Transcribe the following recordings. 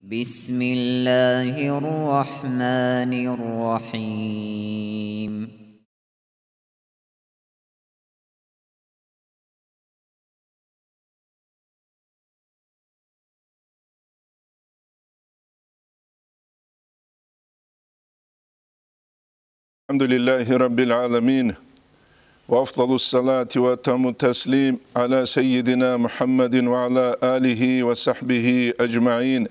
بسم الله الرحمن الرحيم. الحمد لله رب العالمين وأفضل الصلاة وأتم التسليم على سيدنا محمد وعلى آله وصحبه أجمعين.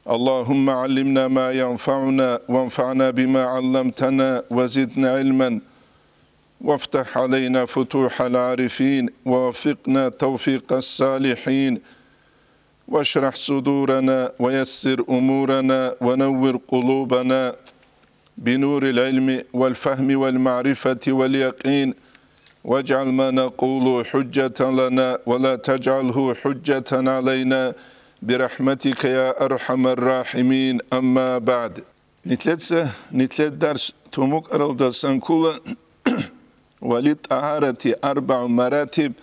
اللهم علمنا ما ينفعنا وانفعنا بما علمتنا وزدنا علما وافتح علينا فتوح العارفين ووفقنا توفيق الصالحين واشرح صدورنا ويسر أمورنا ونور قلوبنا بنور العلم والفهم والمعرفة واليقين واجعل ما نقول حجة لنا ولا تجعله حجة علينا برحمتك يا أرحم الراحمين. أما بعد نتلت درس تومك أرلد سنكولا وللطهارة 4 مراتب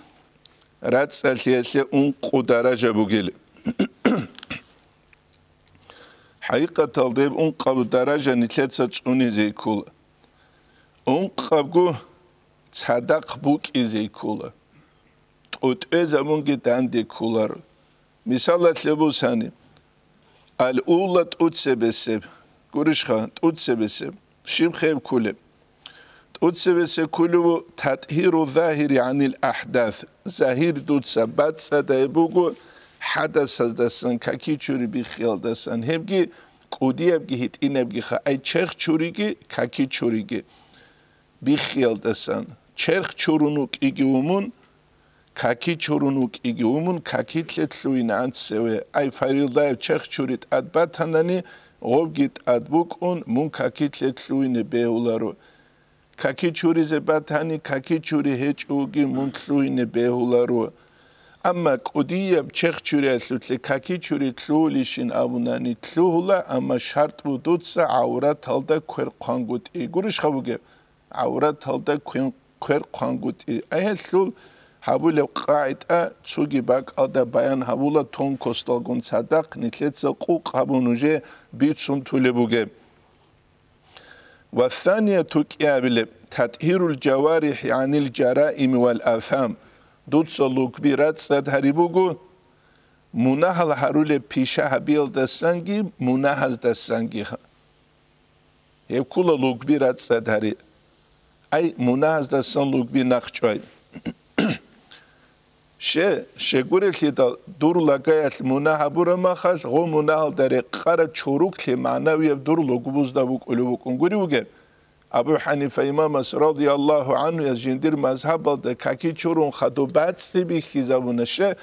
راتسالية أنقو درجة بوغيل حقيقة الضيب أنقب درجة نتلت توني زي كولا أنقبو تصدق بوك زي كولا تقوتئذا مونجي داندي كولار مثالة لبوساني الأولى تقوتسبسب قرشخان تقوتسبسب شبخيب كولب تقوتسبسب كولو تطهير الظاهر عن الأحداث ظاهر دوتسبات سدايبوغو حدث دستن كاكي چوري بخيال دستن هبگي قودي هبگي هيت این هبگي خا اي چرخ چوريگي كاكي چوريگي بخيال دستن چرخ چورونوك ايگي ومون كاكي چورونوك ايگي ومون كاكي تلتلوين عند سوي اي فريضايب چرخ چوريت ادبات هنداني غوبگيت ادبوك اون مون كاكي تلتلوين بيهولارو كاكي چوري زبات هني كاكي چوري هيچ اوگي مون تلوين بيهولارو أما قدية بچخ چوري أسلوتلي كاكي چوري تلوليشين أبوناني تلوهلا أما شرط بودوتسا عورات هلدا كوير قانگوت إي گورش خبوگه عورات هلدا كوير قانگوت إي أيه تلول هبول قاعدة تسوگي باك أدا بيان هبولا تون كستالگون صدق نتلتسا قوق هبونوجه بيتسون تولبوگه والثانية تكيابل تطهير الجوارح عن الجرائم والآثام دوتسا لوكبيرات ساد هريبوغو مناهل هرول بيشا هبيل دستانگي مناهز دستانگي هيب كولا لوكبيرات ساد هري اي مناهز دستان لوكبي نخچوي شگورت لدا دور لگايت مناه بورا مخاش غو مناهل داري قرا چوروك لي معنوي دور لوكبوز دابوك اولوك انگوري وگه ابو حنیفه امام رضی الله عنه از جندیر مذهب ده کاکی چورون خدو بعد سبی خیزابونشه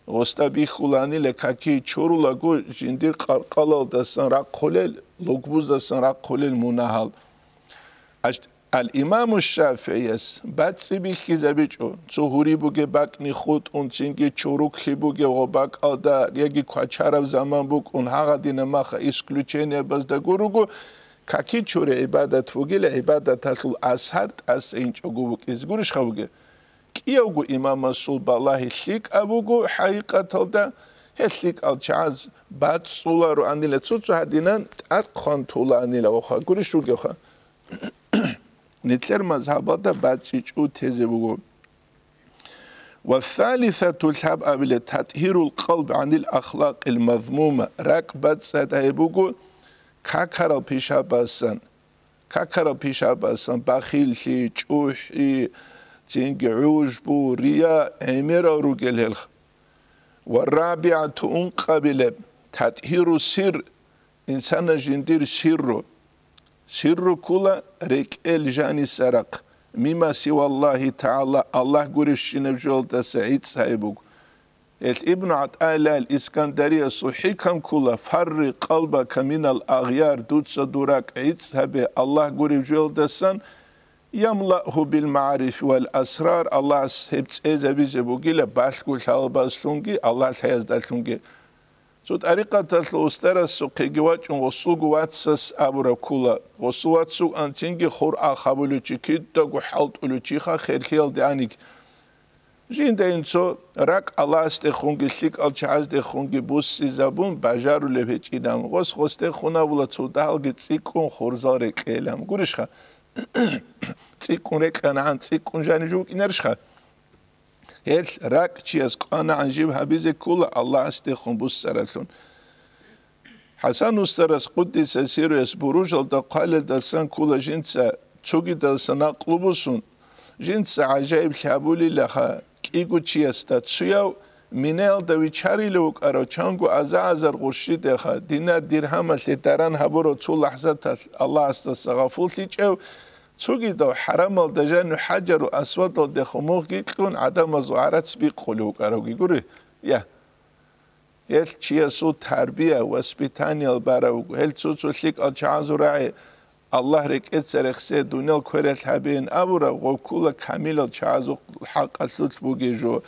غستا بی خولانی لکاکی چورو لگو جندیر قرقال دستان را قلل لگبوز دستان را قلل مناهل الامام الشافعی است بعد سبی خیزابی چو ظهوری بوگه بکنی خود اون چینگی چورو کلی بوگه و بک آده یکی کچارب زمان بوگ اون حقا دین مخ اسکلوچینه بزده گروگو كاكي چوري عبادت وگل عبادت هسل أسهرت أس إنج أقوبك إزغورش خبوگه كي أقو إمام رسول بالله الشيك أبوغو حقيقة هلدا هالشيك الچاز بعد سولارو أنيلا تسوتسو هدينان أتقان تولا أنيلا وخا غورش روگه خا نتلر مذهبات بعد سيچو تيزي بوغو والثالثة الحب أبل تطهير القلب عن الأخلاق المذمومة راكبت ساده بوغو كاكارا بيشا باسن بخيل چوحي تنگ عوجبو ريا اميرا روگل هلخ والرابعة انقبل تطهير السر انسان جندير سر كولا ريكال جاني سرق مما سوى الله تعالى الله قرش نبجول تسعيد سايبوك ابن عطاء الإسكندرية صحيكم كلا فر قلبك من الأغيار دوتس دوراك عيتسهب الله قريب جول دسان يملأه بالمعارف والأسرار الله سبت إذا بيزبوغي باشكو شالباسلونغي الله سيزدالونغي سود أريقة الأسترى سوقيقي واج غسوق واتسس أبرا كلا غسوات سوق أنتينغي خور آخابولوچي كيدو حالت أولوچيخا خير خيال ديانيك Жиндаинцо рак Аллахсте хунги лик алчазде хунги бусси забун бажару левечидам гос хосте хунавула цудалги цикун хурзаре келам гуришха цикун реканан цикун жанижук инершха эл рак чиас қана анжиб хабизе кула Аллахсте хун буссаратун Хасан устарас қуддис асиру ясбуружал да қалил дасан кула жинца цуги дасан ақлубусун жинца ажаиб лхабули лаха Iguchiasta Tsuyao Minel da Vicharilo Arochango Azazar Rushideha Dinar Dirham Litaran Haburo Tulahzat Allah Sagaful Ticho Tsugido Haramal Dajan Hajaru Aswadal de Homogi Kun Adamaz Arats Bi Khuluk Arogiguri. Yeah. Yet Chiasu Tarbia was Pitanial Barau, Heltsulik Al Chazurai. Allah rek etserexse dunel kwerel habin abura gokula kamil chazu haq aslut bugejo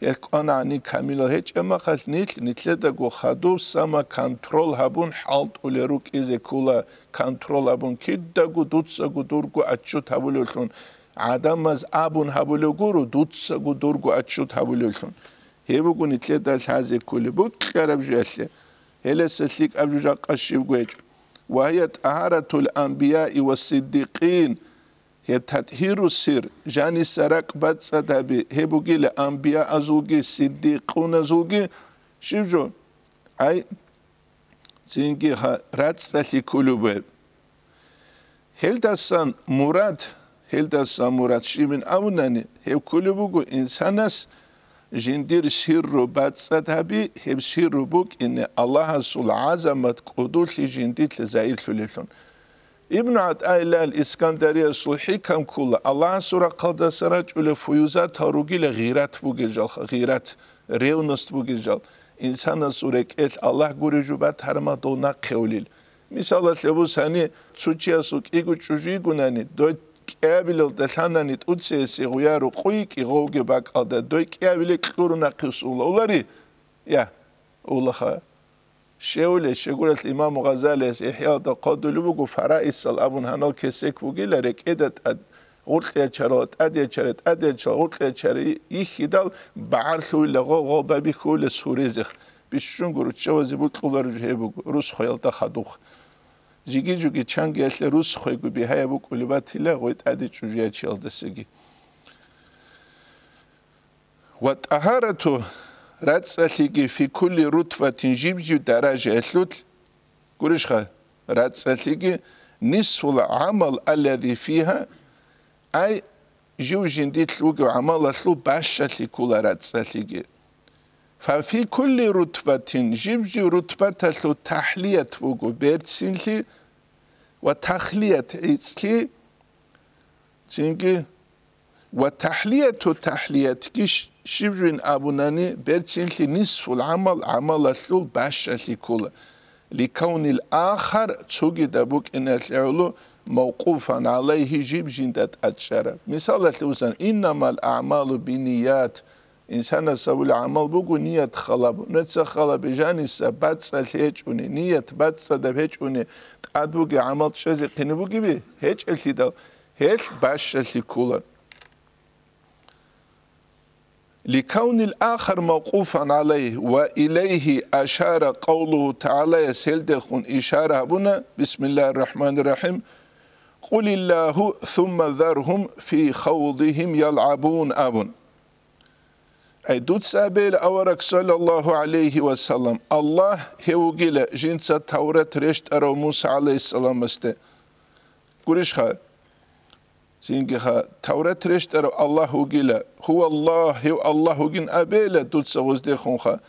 yekona ani kamil hech emakhal nitleda go khadu sama control habun halt uleruk izekula control habun kidda go dutsa go durgu achu tabululun adamaz abun habuluguru dutsa go durgu achu tabululun hebugu nitleda haze kulibut karabjelle hele setlik abjuja qashib gwej وهي طهارة الأنبياء والصديقين هي تطهير السر جاني سرق بد صدابي هبوغي الأنبياء أزوغي صديقون أزوغي شوفوا أي زينجي راتسالي كلوبه هل دستان مراد شيبن أوناني هب كلوبوغو إنسانس جندير سير بات صدابي هب سير بوك إن الله سول عظمت قدوس جنديت لزاير ثلثون ابن عطاء الله الإسكندرية صلحي كم كله الله سورة قد سراج أول فيوزات هروجي لغيرات بوجيجال غيرات ريونست بوجيجال إنسان سورة كيل الله جوري جبات هرما دونا قوليل مثال لبوس هني تشوتشيا سوك إيجو تشوجي جوناني دوت كابيل دلهاناني تودسي غيارو قويك يغوجي باك أدا دوت كابيل كلورنا قصول أولاري يا أولها شاول شغل الإمام غزالي إحياء قد لبوجو فرائس الأبون هنال كسيك بوجيل ركيدت قلت يا شرات أدي شرات قلت يا شري يخدال بعرثو لغو بابي كل سوريزخ بيشون قرو تشوازي بطلور جهبو روس خيال تخدوخ جيجي جوجي چانگي أسل روس خيگو بيهايا بو كلبات لا غويت أدي چوجيا چيال دسيجي وطهارته راتساليجي في كل رتبة جيبجي درجة أسلوت قرشخا راتساليجي نصف العمل الذي فيها أي جوجين ديت لوجو عمل أسلو باشا لكل راتساليجي ففي كل رتبة جيبجي رتبة أسلو تحلية وجو بيرتسينلي وتخلية عيسلي تنجي وتحلية كيش شبجين أبوناني بيرتسينلي نصف العمل عمل أسلو باشا لكل لكون الآخر تسوغي دابوك إن العلو موقوفا عليه جيبجين دات أتشارة مثال لوزان إنما الأعمال بنيات إنسان سوى العمل بوغو نية خلاب نتسا خلاب جاني سبات سالهيجوني نية بات سادبهيجوني تقادوغي عمل تشازي قنبوغي بي هيج الهدال هيج باش الهكولا لكون الآخر موقوفا عليه وإليه أشار قوله تعالى يسهلدخون إشارة بنا بسم الله الرحمن الرحيم قل الله ثم ذرهم في خوضهم يلعبون أبن أي دوت سابيل أورك صلى الله عليه وسلم الله هوغيل جنسة توراة رشت أرو موسى عليه السلام است قرشها زينجها توراة رشت أرو الله هوغيل هو الله هوغين أبيل دوت سوزدخونها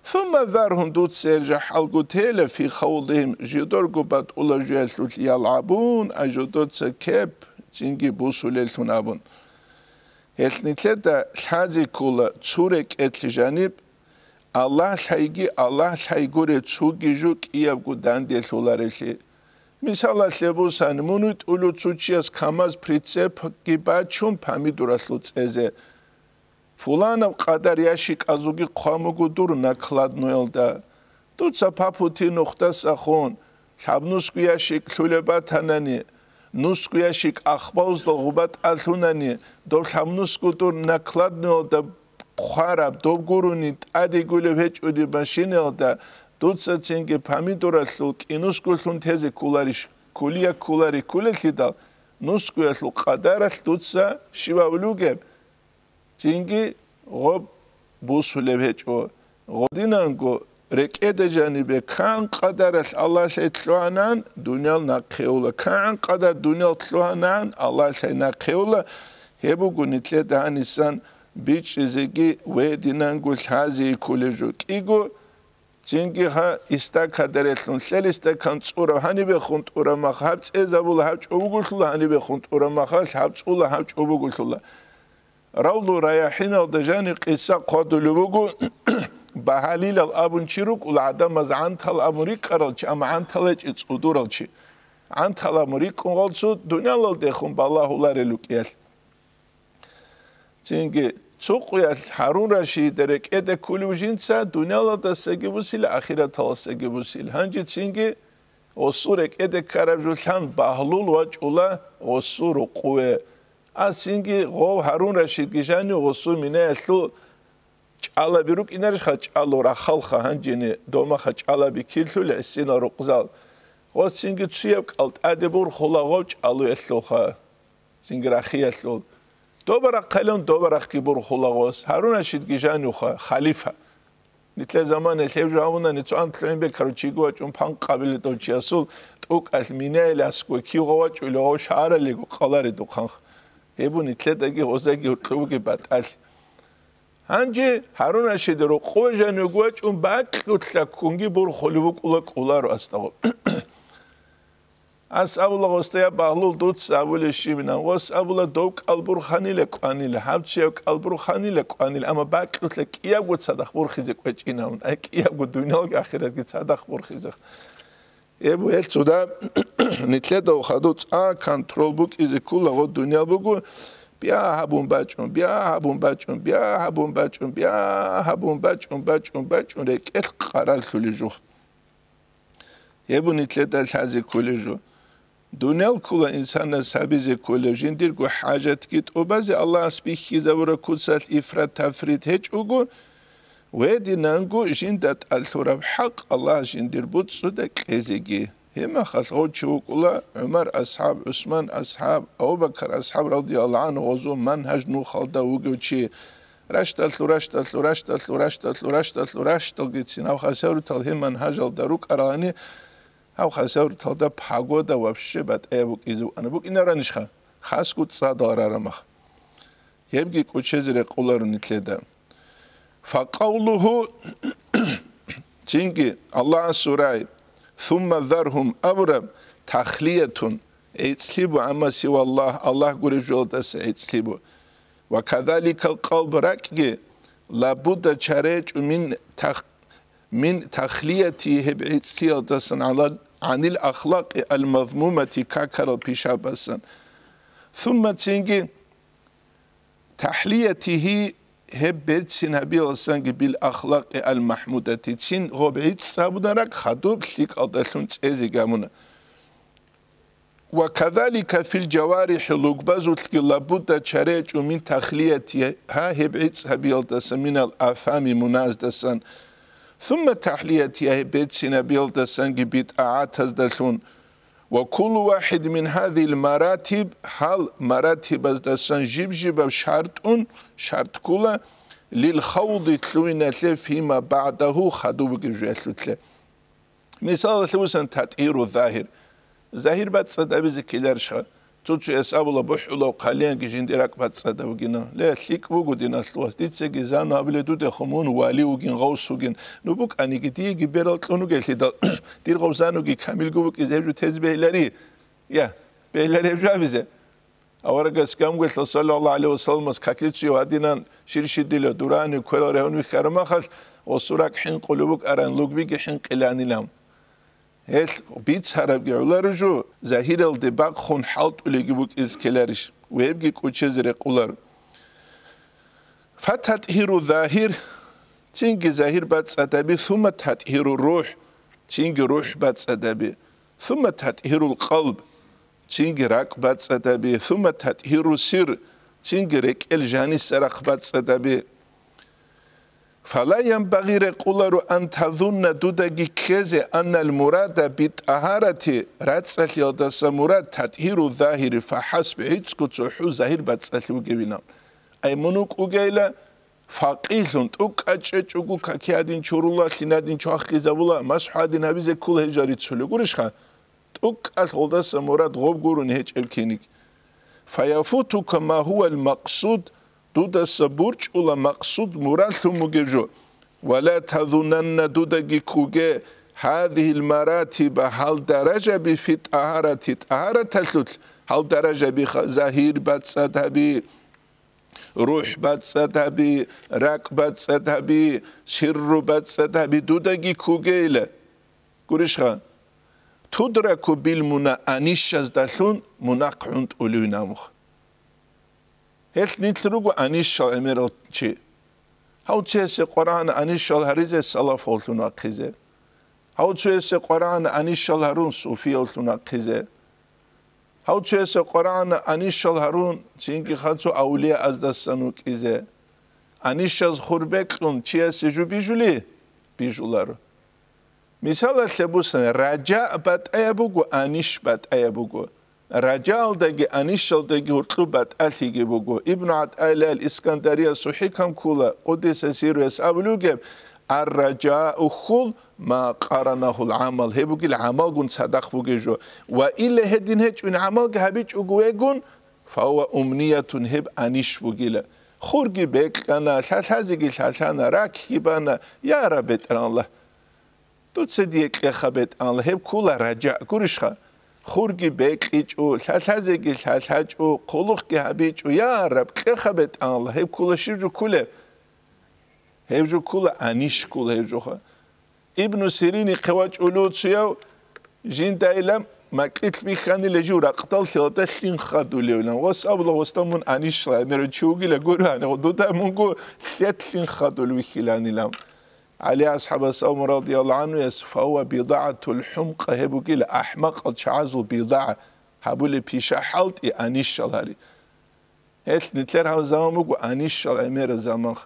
ثم ذرهم دوت سيرجح القتيل في خوضهم جدرقوا بات أولا جيالتوت يلعبون أجو دوت سكيب زينجي بوسو ليلتون أبون هتنتلدا الحاجة كلها تورك اتلجانب الله الحيقوري تسوغي جوك إيابقو داندي الولاريشي مثال لبوسان منوت أولو تسوچياس كاماز بريتسيب كيباتشون پاميدورا سلوتسيزي فلانا قدر ياشيك أزوغي قاموغو دور ناكلاد نويلدا دوتسا پاپوتي نختا ساخون شابنوسكو ياشيك لولبات هناني نسكو ياشيك أخباوز لغوبات ألوناني دول حمنسكو دور نكلادنو دا ხარაბ დობგურუნი ტადიგულე ვეჭუდი მაშინელდა დუცა ცინგი ფამიდორასულ კინუსკულუნ თეზე კულარიშ კულია კულარი კულეთიდა ნუსკუესულ ყადარას დუცა შივავლუგებ ცინგი ღო ბუსულე ვეჭო ღოდინანგო რეკედეჯანიბე კან ყადარას ალას ეთლანან დუნიალ ნახეულა კან ყადარ დუნიალ თლანან ალას ნახეულა ჰებუგუნიტლე დაანისან ბიჭიზეგი ვედინანგო ხაზი კულეჟო კიგო ცინგი ხა ისტაკადერესლუნ სელისტაკან წურა ჰანიბე ხუნტურა მახა წეზაბულა ჰაჭუბუგულულა ჰანიბე ხუნტურა მახა ჰაჭულა ჰაჭუბუგულულა راولو رايحين الدجاني قصة قادلوبو بحاليل الأبن شروك والعدم از عنتال أمريك أرالشي أما عنتالج إتصودورالشي عنتال أمريك قلسو دنيا للدخون بالله الله رلوكيال تنجي تسوقيال حارون رشيد درك إده كل وجينسا دنيا للدساقي بسيل آخرة تلساقي بسيل هنجي تنجي وصورك إده كاربجولان بحلول وجولا وصور قوة ასინგი ღო ჰარუნ რაშიდ გიჟანი ღოსუ მინესლუ ჭალაბირუკ ინარიშ ხა ჭალო რა ხალხა ჰანჯინი დომა ხა ჭალაბი ქილთულე სინა როყზალ ღოსინგი ცუიებ ყალტ ადებურ ხოლაღო ჭალო ესლო ხა სინგი რა ხიესლო დობარა ყელონ დობარა ხიბურ ხოლაღოს ჰარუნ რაშიდ გიჟანი ხა ხალიფა ნიტლე ზამანე ლევჟავუნა ნიცუ ანტლენბე ქარჩიგო ჭუმ ფან ყაბილე დოჩიასულ ტუკას მინელასკო ქიღოვა ჭულო შარალეგო ყალარი დუხან ებუნი თლედაგი ოზაგი ურტლუგი ბატალ ანჯი ჰარუნ რაშიდი რო ყოჟანი გვაჭუმ ბაკუტლა კუნგი ბურ ხოლიბუ ყულა ყულარო ასტაღო ასაბულა ღოსტია ბაღლულ დუც საბული შიმნა ღოსაბულა დო ყალბურ ხანილე ყვანილე ჰაბჩიო ყალბურ ხანილე ყვანილე ამა ბაკუტლა კიაგუ სადახბურ ხიზე ყვეჭინაუნ აი კიაგუ დუნალგ ახირატგი სადახბურ ხიზე ებუ ელცუდა ნიტლედო ხადო ცა კონტროლბუკ იზი კულაღო დუნიალბუგუ ბია ჰაბუნ ბაჭუნ რე კეთ ყარალ სულიჟუ ებუ ნიტლედა შაზი კულიჟუ დუნიალ კულა ინსანა საბიზე კულიჟინ დირგუ ჰაჯატ კით ობაზე ალლაჰ სპიხიზავურა კუსალ იფრატ თაფრით ჰეჭუგუ ويدينانغو جندت الثورة بحق الله جندير بوتسودا كيزيجي هما خلقوا تشوكولا عمر أصحاب عثمان أصحاب أبو بكر أصحاب رضي الله عنه وزو منهج نو خالدا وجوتشي رشتل جيتسين أو خسر تل هم منهج الدروك أراني أو خسر تل ده بحاجودا وبشبت أبوك إزو أنا بوك إن رانشخا خاص كوت صادر رمخ يبقى كوتشزر قولارو نتلدا فقوله تنجي الله سورة ثم ذرهم أبرم تخلية ايتسليبو عما سوى الله قري جولدس ايتسليبو وكذلك القلب ركي لابد شريج من تخليته بعيتسلية عن الأخلاق المذمومة كاكر بشابسا ثم تنجي تحليته هبرت سين هبيل سانج بالأخلاق المحمودة تين غبعيت سابونارك خدوب ليك أضلون تأزي جامونا وكذلك في الجوارح لقبازو تلقي لابد شريج من تخليتها هبعيت هبيل دسن من الآثام مناز دسن ثم تحليتها هبرت سين هبيل دسن بيت أعاتز دسون وكل واحد من هذه المراتب هل مراتب دسن جيب شرط كله للخوض تلوين فيما بعده خدوب جوالتله مثال تلوسن تطهير الظاهر ظاهر بعد صدابي زكيلرشا تشو اسابولا بحولا وقاليان جين ديراك بعد صدابوغينا لا ليك بوغو دينا سلوس ديتسغي زانو ابلدو ده خمون والي وغين غوسوغين نوبوك اني گتي گبرال قنو گليدا دير غوزانو گي كامل گوبك زيجو تزبيلري يا بيلر ابجابيزه اورغس كامغل صلى الله عليه وسلم كاكيتسيو ادينان شيرشيديلو دوراني كولورهون وخرمخل وسوراك حين قلوبك اران لوغبيگي حين قلانيلام هل بيت هرب جولارجو ظاهر الدباغ خون حالت وليجيبوك إزكلارش ويبقى كوتشزر قولار فتطهير الظاهر تينجي ظاهر بعد صدابي ثم تطهير الروح تينجي روح بعد صدابي ثم تطهير القلب تينجي راك بعد صدابي ثم تطهير السر تينجي رك الجاني سرق بعد صدابي فلا ينبغي رقولارو أن تظن دوداجي كذا أن المراد بالطهارة راتسالي أداس مراد تطهير الظاهر فحسب هيتسكو تحو ظاهر باتسالي وجبنا أي منوك أجيلا فقيلون توك أجتشوكو كاكيادين شورلا سينادين شاخي زبولا مسحادين هبيزة كل هجاري تسولي قرشخا توك أداس مراد غوب قرون هيج الكينيك فيفوتك ما هو المقصود دودا سبورج ولا مقصود مراد مجيجو ولا تظنن دودا جيكوجي هذه المراتب هل درجة في طهارة تسلت هل درجة بظاهر باتسدهبي روح باتسدهبي راك باتسدهبي سر باتسدهبي دودا جيكوجي لا كورشها تدرك بالمنا أنيشز دالون مناقعند أولينامخ هل نتلوغو أنيشال أميرال چي هاو تسي قرآن أنيشال هريزة سلاف أولتونا قيزة هاو تسي قرآن أنيشال هرون صوفي أولتونا قيزة هاو تسي قرآن أنيشال هرون چينكي خاتو أولياء أزدستانو قيزة أنيشاز خوربكلون چيه سجو بيجولي بيجولارو مثال سبوسن رجاء بات أيبوغو أنيش بات أيبوغو رجال دقي أنيشال دقي هرطلو بات ألتيجي بوغو ابن عطايلة الإسكندرية صحيكم كولا قدس سيرو يسأبلوغيب الرجاء خل ما قرنه العمل هبوغي العمل قن صدق بوغيجو وإلا هدين هج ان عمل هبيج أغويقون فهو أمنية هب أنيش بوغيلا خورجي بيك أنا شاشازيجي شاشانا راكي بانا يا ربت الله تتصديق يا خبت الله هب كولا رجاء كورشخا خورجي بيكيجو شاشازيجي شاشاجو قلوخكي هبيجو يا رب يا خبت الله هب كولا شيجو كولا هبجو كولا أنيش كولا هبجوخا ابن سيريني قواج أولود سياو جين دايلم ما قلت بيخاني لجو رقطال ثلاثة لين خادو ليولان وصاب الله وستامون أنيش لا مرو تشوغي لقولو أنا ودوتا منقو ثلاثة لين خادو لويخيلاني لام علي أصحاب السلام رضي الله عنه فهو بضاعة الحمق هبو كيلا أحمق الشعازو بضاعة هبو لي بيشا حالتي أنيش شالهاري هيت نتلر هاو زاموغو أنيش شال أمير زامخ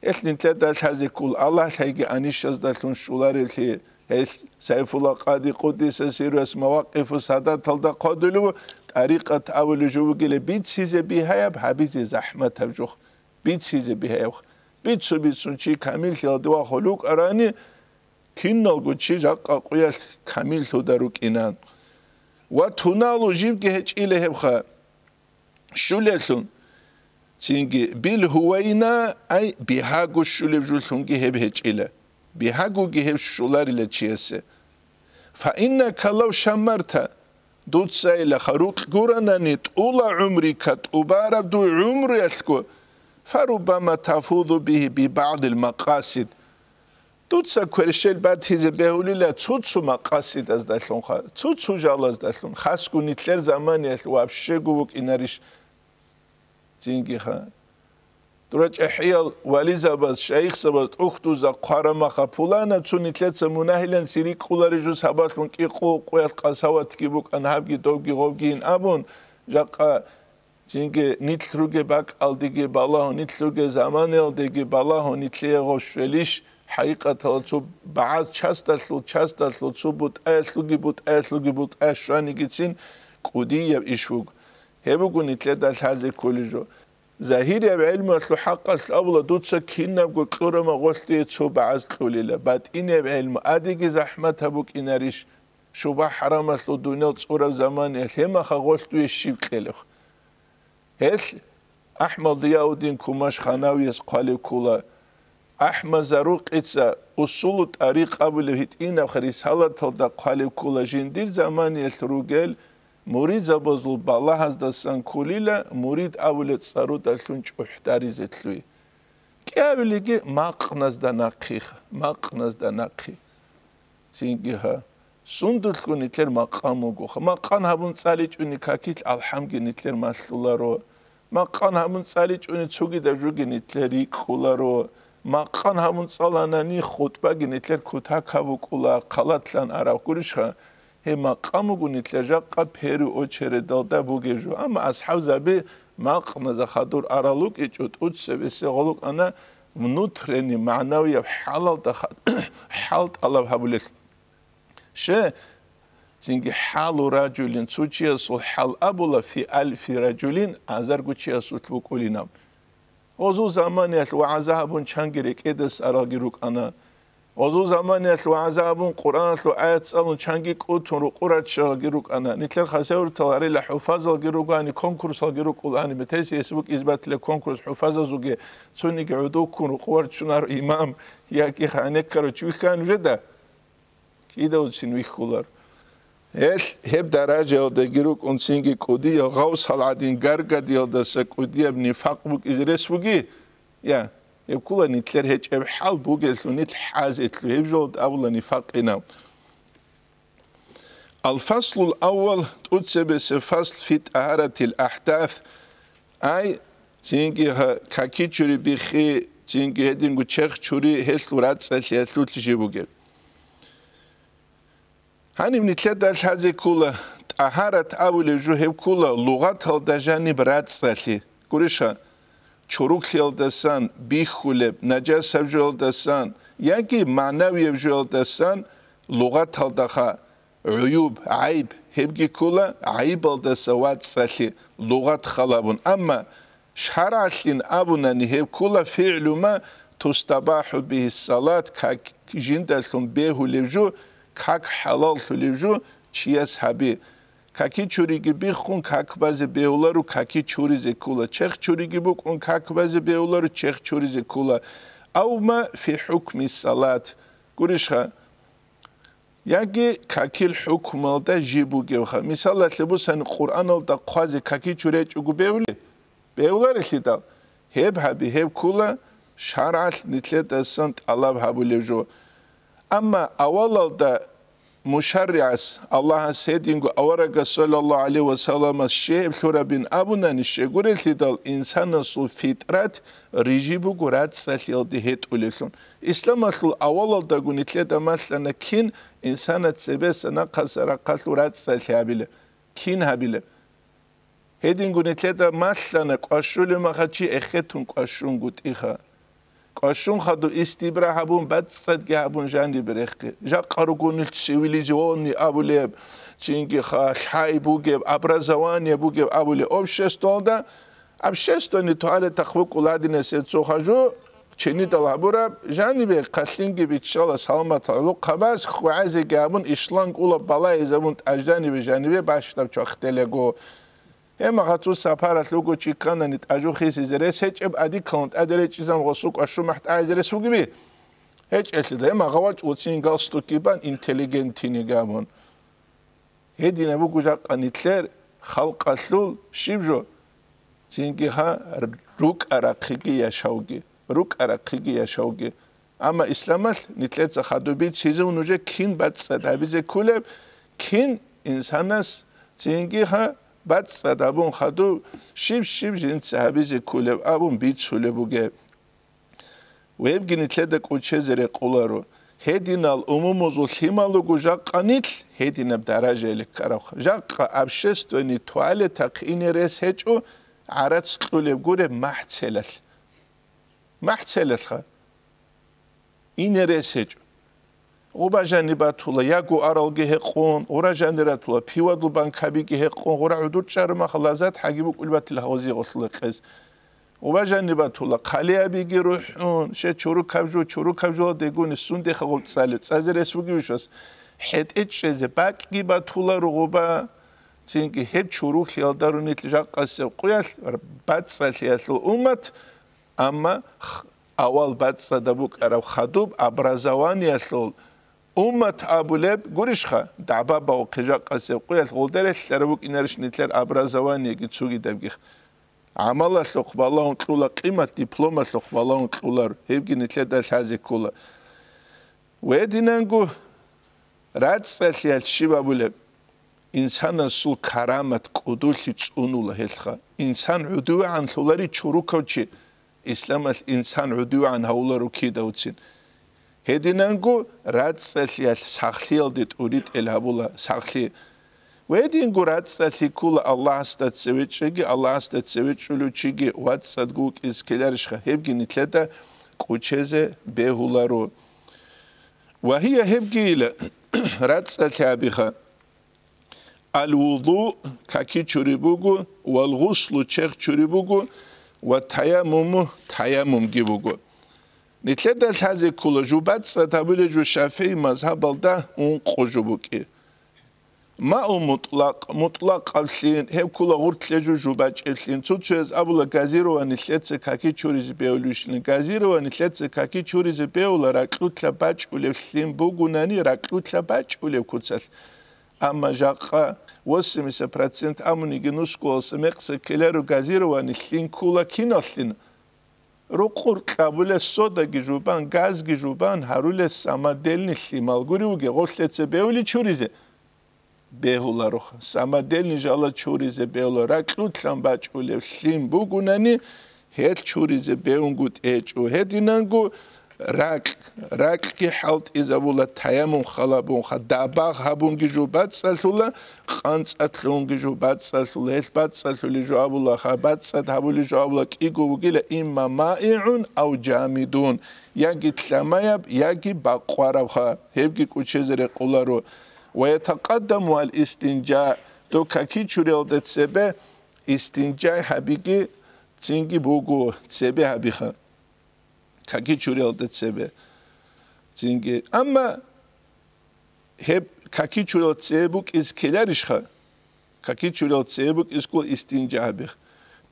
هيت نتلر داش هزي كول الله شايقي أنيش شاز داشون شولاري الهي هيت سيف الله قادي قدس سيروس مواقف سادات تلدا قادلو طريقة أول جوو كيلا بيت سيزي بيهايب حبيزي زحمة هبجوخ بيت سيزي بيهايب بيتسو چی کامل شده خلوق ارانی کینال گوچی جاق قویل کامل شده رو کینان و تونالو جیب که هیچ ایله هبخه شولتون چینگی بیل هواینا ای بیهاگو شوله جولتون که هب هیچ ایله بیهاگو که هب شولار ایله چیسه فإن کلو شمرتا دوت سایل خروق گورانانی طول عمری کت وبارب دو عمر یسکو فربما تفوض به ببعض المقاصد دوتسا كورشل بعد هزه بهولي لا تسوتسو مقاصد از داشون خا تسوتسو جال از داشون خاص كونيتلر زماني وابشه گوك اناريش زينگي خا دورج احيال ولي زباز شيخ زباز اختو ز قارما خا پولانا تسونيتلت مناهلن سيري قولاري جو سباسلون كي قويل قساوات كي بوك انهابگي دوگي غوگين ابون جاقا چینکه نیتلوگه باک آلدیگه بالا نیتلوگه زمانی آلدیگه بالا نیتلیه غوشلیش حقیقت ها تو بعض چاستلو تو بود بود شانی گیتین کودی یا ایشوگ هبوگو نیتلیه دل هزی کلیجو ظاهری علم اصل حق اصل اولا دوتسا کینم گو کلورم غوشتی تو بعض کلیله بعد این علم ادیگه زحمت هبوگ ایناریش شوبه حرام اصل دنیا تصور زمانی هم خغوشتوی شیب خیلیخ هل أحمد ضياء الدين كوماش خاناويس قالب كولا أحمد زروق إتسا أصول طريق قبل هتئين خريس هلا تلدا قالب كولا جندير زمان يلتروغل مريد زبازل بالله هزدا سان كوليلا مريد أول تصارو دلتونج احتاري زتلوي كي أوليجي ماقناز دا ناقي سينجيها سندلكو نتلر مقامو گوخ مقان همون سالیچ اونی کاکیل الحمد نتلر مسلولارو مقان همون سالیچ اونی چوگی دجوگی نتلری کولارو مقان همون سالانانی خطبه نتلر کوتاک هبو کولا قلاتلان عرب گوشخه هم مقامو گو نتلر جاقا پیرو او چره داده بوگیجو اما اصحاب زبی مقام زخدور عرالوک ایچوت اوچ سبیسی غلوک انا внутренний معنوي حالت الله هبولت شه زنجي حال رجل سوتشي سو حال أبولا في ألف رجل أزر قوتشي سو تبوكولينام وزو زمانيات وعذابون چانگيرك إدس أراغيروك أنا وزو زمانيات وعذابون قرآن لو آيات سألون چانگي قوتون رو قرآن شراغيروك أنا نتلر خسور تواري لحفاظ الغيروك أني كونكورس الغيروك أولاني مترسي يسبوك إثبات لكونكورس حفاظ زوجي سونيك عدوكون وقوار چونار إمام ياكي خانك كارو چويخ كانو جدا كيدا وچنويخ خولار هب درجة يلدا جيروك أنسينجي كودي غوص هالعدين غرقد يلدا سكودي بنفاق بوك إزرس بوكي يا يبكولا نتلر هيج اب حال بوكيتلو نتل حازتلو هب جولد أولا نفاق إنام الفصل الأول تتسبس فصل في طهارة الأحداث أي تينجي كاكي چوري بيخي تينجي هدينجو چخ چوري هسلو رات سالي هسلو تلجي بوكي هاني بنتلات دالش هذه كلها طهارة أول جوهب كلها لغات هالدجاني برات سالي قريشها چوروك هالدسان بيخولب نجاس هبجو هالدسان ياكي معنوي هبجو هالدسان لغات هالدخا عيوب عيب هبجي كلها عيب هالدسوات سالي لغات خلابون أما شرعتين أبونا نهب كلها فعل ما تستباح به الصلاة كاك جندلتون بيهو لبجو كاك حلال تلوجو چياس هبي كاكي چوريگي بيخون كاك باز بيولارو كاكي چوري زكولا چخ چوريگي بكون كاك باز بيولارو چخ چوري زكولا او ما في حكم الصلاة قريشها ياكي كاكي الحكم دا جيبو جيوخا مثال لبو سن قرآن دا قوازي كاكي چوري چوغو بيولي بيولاري لدا هب هبي هب كولا شرعت نتلت السنت الله هبو لجو أما أول دا مشرعس الله سيدينغو أورغا صلى الله عليه وسلم الشيء بثورة بن أبونا نشي قريل لدال إنسان سو فطرات ريجيبو قرات ساليال دي هيت أوليثون إسلام أصل أول دا قنت لدا مثلا كين إنسان تسبس نقصر قتل رات ساليابيل كين هابيل هيدين قنت لدا مثلا قاشول مخاتشي إخيتون قاشون قد إخا قاشون خدو استبرا هبون بعد صدق هبون جاني بريخي جا قارقون السيويليزيوني أبو ليب چينكي خاي بوغيب أبرزواني بوغيب أبو ليب أبشستون دا أبشستوني توالي تخوك ولادنا سيدسو خجو چيني دلابورا جاني بي قتلينكي بيتشالا سلامة علو قباز خوازي جابون إشلانك أولا بالاي زبون تأجداني بجاني بي باشتاب چو اختلقو اما غاتو سپارت لوگو چی کاننیت اجو خیسی زرس هیچ اب ادی کانت ادره چیزم غسوک اشو محت ازرس وگی هیچ اتده اما غواج اوتسین گاستو کیبان اینتلیجنتینی گامون هدی نبو گوجا قانیتلر خلق اسلول شیبجو چینگی ها روک عراقی یاشاوگی روک عراقی یاشاوگی اما اسلامت نیتلت زخادو بیت چیزو نوجه کین بد صدابیز کولب کین انسانس چینگی ها بعد صدابون خدو شیب جنت صحابیز کولب ابون بیت سولبوگه و یبگی نیتلدک اوچه زره قولارو هدینال عموموزو خیمالو گو جا قانیتل هدینب درجه لکراخ جا ابشست و نی توال تقینی رس هچو عرض قولب گوره محتسلل خوا این رس هچو غوبا جاني باتولا ياغو أرالجي هقون غورا جاني راتولا بيوادو بانكابيجي هقون غورا عدود شارما خلازات حاجبو كل بات الهوازي غسل قز غوبا جاني باتولا قاليا بيجي روحون شي چورو كابجو ديگون السون دي خغول تسالت سازر اسوگي بشوس حد اتشيزي باقي باتولا رغوبا تينكي هب چورو خيال دارو نيتلجا قاسيب قويال بات سالياسل أمت أما أول بات صدبوك أرو خدوب أبرزواني يسول أمة أبو لب قريشخا دعبا باوقجا قاسيب قويال غولدر لربوك إنرش نتلر أبرزواني يجتسوغي دبجيخ عمالة سقبالله انتلولا قيمة دبلومة سقبالله انتلولا هيبجي نتلر داش هازي كولا ويدينانقو رات ساليال شيب أبو لب إنسان سول كرامة قدول تسونولا هلخا إنسان عدوى عن ثولاري چوروكا وچي إسلام الإنسان عدو عن هؤلاء كيدا وتسين هدينانجو رات ساليال ساخليال ديت أريد الهبولا ساخلي وهدينجو رات سالي كولا الله استتسويت شيء الله استتسويت شلو شيء وات صدقوك إسكيلارشخا هبجي نتلتا كوتشيزة بهولارو وهي هبجيلة راتس التابخة الوضوء كاكي تشوريبوغو والغسل تشيخ تشوريبوغو والتيمم تيمم جيبوغو نتلدى هذه كل جوبات ستابل جو شافعي مذهب الدا ونقجبوكي ما مطلق السين هب كل غرت لجو جوبات السين تشوز ابو غازيرو ونتلت كاكي تشوريز بيولوشن غازيرو ونتلت كاكي تشوريز بيولا راكلوت لباج ولفسين بوغوناني راكلوت لباج ولكوتسل اما جاقا وسمس процент امني جنوسكو سمقس كيلارو غازيرو ونتلين كولا كينوسلين روقور قابل سودا جوبان غاز جوبان هارول سامادل نشي مالغوري وگه غوشلت بيولي تشوريزه بهولا روخ سامادل نجالا تشوريزه بهولا راكلوت لامباج ولفسين بوغوناني هيت تشوريزه بهونغوت ايچو هدينانغو راك كي حالت إزابولا تيمم خلابون خداباغ هابون جوبات سالسولا قانص اتلون جوبات سالسولا هسبات سالسولا جوابولا خبات سدابولا جوابولا كيغو وگيلا إما مائعون أو جامدون ياجي تلامايب ياجي باقواربخا هبگي كوچيزر قولارو ويتقدم الاستنجاء دو كاكي چوريل دتسبه استنجاء هبيگي تينگي بوگو تسبه هبيخا كاكي تشوريل دتسبه تينجي اما هب كاكي تشوريل تسبوك از كيلارشخا كاكي تشوريل تسبوك از كو استنجاء بخ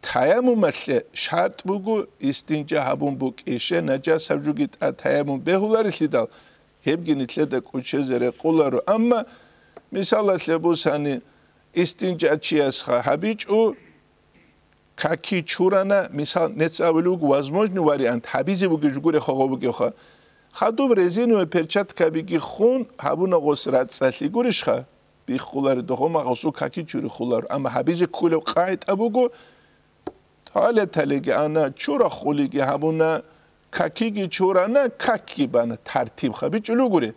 تيمم مثل شرط بوگو استنجاء هبون بوك ايشه نجاس هبجوگيت تيمم بهولار ليدال هبگي نتلدا كوچزره قولارو اما مثال لبوساني استنجاء چياسخا هبيچو كاكي چورانا مثال نتساولوگ возможный вариант حبيزي بوگي جوگوري خاغو بوگي خا خادوب رزينو перчат кабиги خون هبونا غسرات سالي گوريشخا بي خولار دوخوما غسو كاكي چوري خولار اما حبيزي كولو قايت ابوگو حالة تلقي انا چورا خوليگي هبونا كاكيگي چورانا كاكي بانا ترتيب خبي چلو گوري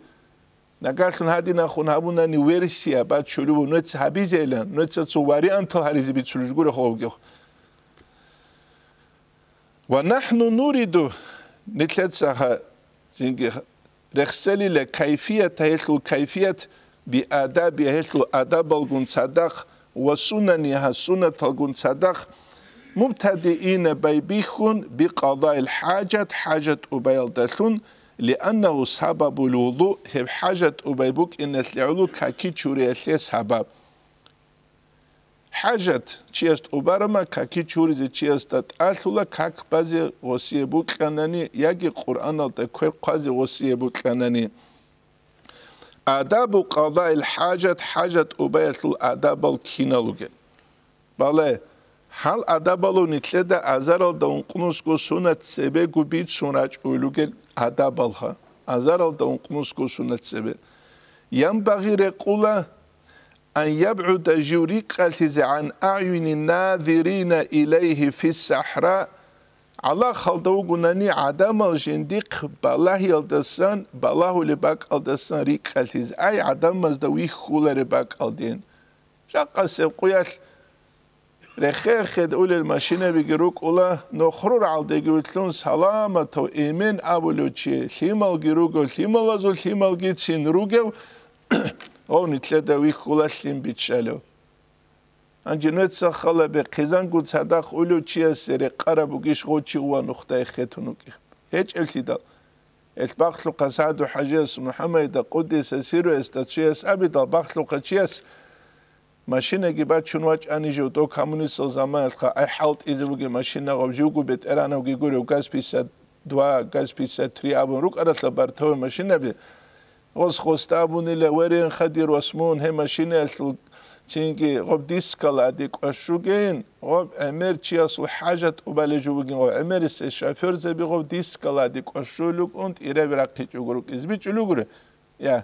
نگالتون هادي نخون هبونا ني ورسيا بعد چلو نوتس حبيزي الان نوتس سو واريانت هاريزي بي چلو گوري خاغو ونحن نريد نتلتسها رخصلي لكيفية هيتلو كيفية بآداب هيتلو آداب الجون صدق وسننها سنة الجون صدق مبتدئين بيبيخون بقضاء الحاجة حاجة أبيلدثون لأنه سبب الوضوء هب حاجة أبيبوك إن العلو كاكي تشوري سبب حاجة چیست اوبارما کاکی چوریزی چیست تأثلا کاک بازی وسیع بود کنانی یکی قرآن الت کوی قاضی وسیع بود کنانی آداب قضاء الحاجة حاجة اوبایت الآداب الکینالوگه باله حال آدابالو نیتلده ازارال دون قنوسکو سنت سبه گوبیت سنج اولوگه آدابالها ازارال دون قنوسکو سنت سبه یم بغیر قوله أن يبعد جوريك عن أعين الناظرين إليه في الصحراء على خلدوغناني عدم الجنديق بالله يلدسان بالله لباك الدسان ريك التز أي عدم مزدوي خول رباك الدين شاقا سيبقياش رخير خد أول الماشينة بيجروك أولا نخرور على ديجوتلون سلامة تو إيمن أبولوتشي ثيمال جروجو ثيمال أزول ثيمال جيتسين روجو او نتلدا وی خلاصیم بیچالو انجنت سخاله به قزان گوت صدق اولو چی سر قربوگیش خوچی و نقطه ختونو کی هیچ التدا البخل قصاد حجاز محمد قدس سيرو استاتشيس ابدا بخل قچيس ماشينه گبات چونواچ انيجو دو کمونیست زمان خا اي حالت ازوگي ماشينه غوجوگو بت ارانو گيگورو گاز پیسا 2 گاز پیسا 3 ابون روك ارسلا برتو ماشينه بي غوز خوستابوني لورين خدير واسمون هم ماشينه تينكي غوب ديسكال اديك اشوگين غوب امر چياس حاجه وبالجوگين غوب امر الشافير زبي غوب ديسكال اديك اشولوك انت ايره براقيچوگروك ازبيچلوگره يا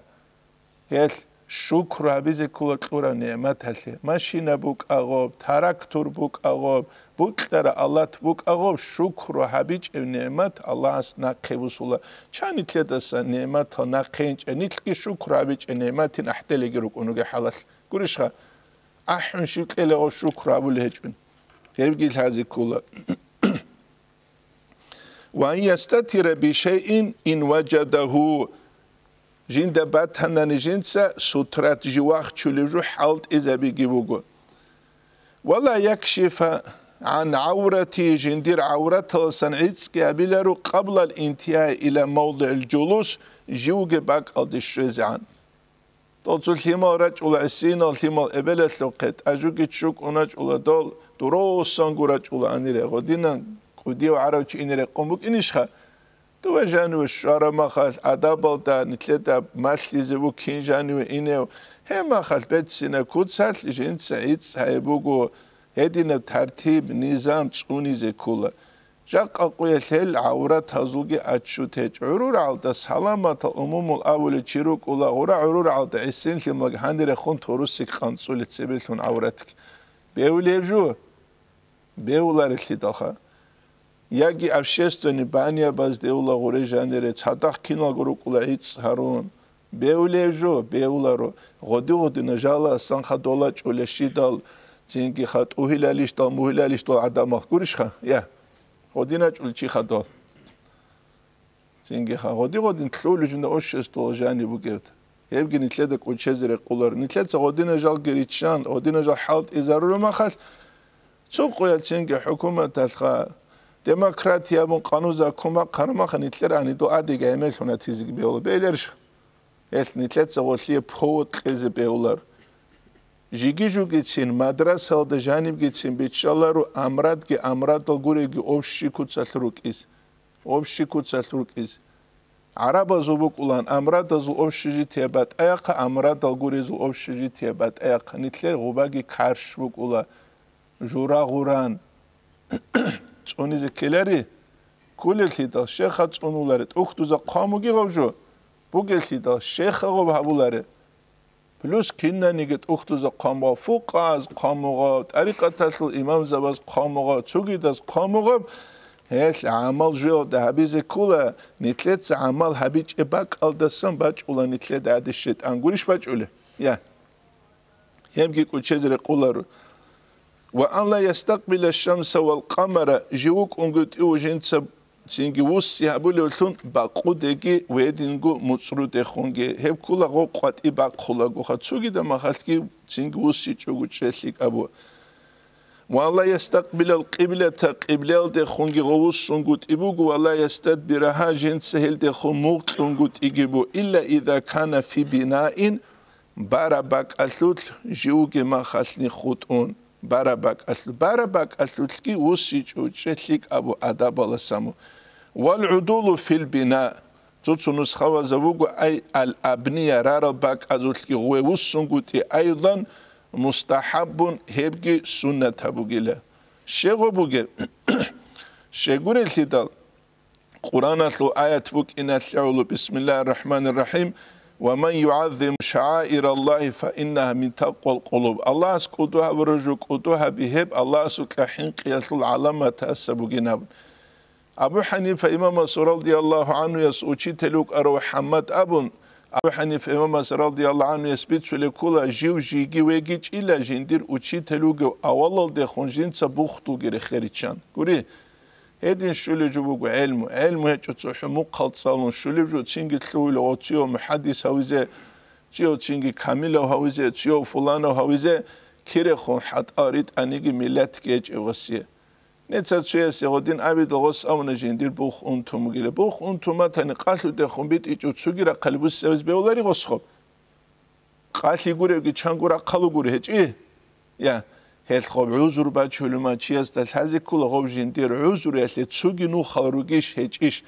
هل شكر بيزي كل قرا نعمت هسه ماشينه بوك اغوب تراكتور بوك اغوب بوكتر الله بوك اغوب شكر حبيج نعمت الله اس نقبوسولا چاني تلدس نعمت نقينج نيتلكي شكر حبيج نعمت نحتلگروك اونوگه حالس گوريشخا احن شكله شكر ابو لهجن هيبگيل هذه كل وأن يستتر بشيء إن وجده جند باتهنن جنسا سترات جواخ تشولجو حالت إذا بيجيبوغو ولا يكشف عن عورتي جندير عورته صنعتك أبيلارو قبل الانتهاء إلى موضع الجلوس جوج باك الدشرزعان توصل ثما رجل عسينا ثما إبلة لقت أجوك تشوك ونجل دول دروس سانغورج ولا أنيره غدينا قديو عروش إنيره قمبك إنيشها تو جانو الشارع ما خال أدابل دا نتلتا ماشلي زبو كين جانو إنيو هما خال بيت سنة كود سات لجين سعيد سايبوغو هدينا ترتيب نظام تسوني زي كولا جاق أقوية ثل عورات هزوغي أتشو تيج عرور عالدا سلامة الأموم الأول تشيروك ولا غورا عرور عالدا إسين لما هاندير خون توروسيك خانسو لتسبيلتون عوراتك بيولي بجو بيولار اللي داخل يجي أبشستوني بانيا باز ديولا غوري جانيري تصدق كينا غروك ولا عيدس هارون بيولي بجو بيولارو غدي نجالا سانخا دولاج ولا شيدال تينكي خات أوهلاليش دال موهلاليش دال عدامه كوريشخا يا غدينا تقول شي خدال تينكي خا غدي نتلولو جندا أوشستو جاني بوكيت يبقى نتلادك وتشزري قولار نتلاد غدينا جال جريتشان غدينا جال حالت إزارو ما خال سوق يا تينكي حكومة تلخا ديمقراطيا من قانون زكوما قرما خنيتلر اني دو ادي جايمل هنا تيزي بيول بيلرش ات نيتلت زغوسلي بوت قيز بيولر جيجي جو گيتسين مدرسه د جانب گيتسين بيچالارو امراد گي امراد گوري گي اوبشي كوتسالروكيز اوبشي كوتسالروكيز عربا زوبوك улан امراد زو اوبشي جي تيبات ايقا امراد گوري زو اوبشي جي تيبات ايقا نيتلر غوباگي كارش بوك ула جورا غوران توني زكيلاري كل الهيدا شيخ تونولارت اختوزا قاموغي غوجو بوغل الهيدا شيخ غو بابولاري بلوس كنا نيجت اختوزا قامو فوقاز قاموغا طريقه تسل امام زباز قاموغا تسوغيداز قاموغا هيس عمل جو دهبيز كولا نيتلت عمل هبيج اباك الدسن باج ولا نيتلت ادشت انغوريش باج ولا يا يمكي كوتشزري قولارو وأن لا يستقبل الشمس والقمر جوك أنجد إوجنت سينجي وسي هبولي ولثون باقودكي ويدينجو مصرود خونجي هب كولا غو قوات إباق خولا غو خاتسوغي دما خالكي سينجي وسي جوغو تشيسيك أبو وأن لا يستقبل القبلة قبلة دي خونجي غووس سنجود إبوغو ولا يستدبرها جنت سهل دي خموغ سنجود إجيبو إلا إذا كان في بناء بارباك أسلوت جوغي ما خالني خوتون بارباك أسلوتكي وسيج وشيك أبو أداب السامو والعدول في البناء توتو نسخة زوجو أي الأبنية رارباك أسلوتكي هو وسنجوتي أيضا مستحب هبجي سنة بوجيلا شيغو بوجي شيغور الهدال قرآن لو آيات بوك إن الشعول بسم الله الرحمن الرحيم ومن يعظم شعائر الله فإنها من تقوى القلوب الله سكوتها ورجو كوتها بهب الله سكحين قياس العلامة تأسبو جناب أبو حنيفة إمام رضي الله عنه يسوچي تلوك أرو حمد أبو حنيفة إمام رضي الله عنه يسبيت لكولا جيو جيجي ويجيج إلا جندير وچي تلوك أولال دي خونجين سبوختو غير خيريتشان قولي هيدين شولي جوبوغو علم هيجو تسوحمو قلت صالون شولي جو تشينجي تلويل او تيو محدث هاويزي تيو تشينجي كاميلو هاويزي تيو فلانو هاويزي كيري خون حد آريد أنيجي ميلات كيج اوغسيه نتسا تسوية سيغودين عبيد الغص أونا جندير بوخ انتو مجيلة بوخ انتو ما تاني قاتلو دي خون بيت إيجو تسوغي را قلبو السيوز بيولاري غص خوب قاتلي غوري وغي چانگو را قلو غوري هيج إيه يا هل خوب عذر بعد شلوما چیز دست هزی کل خوب جندیر عذر یه تسوگی نو خاروگیش هیچ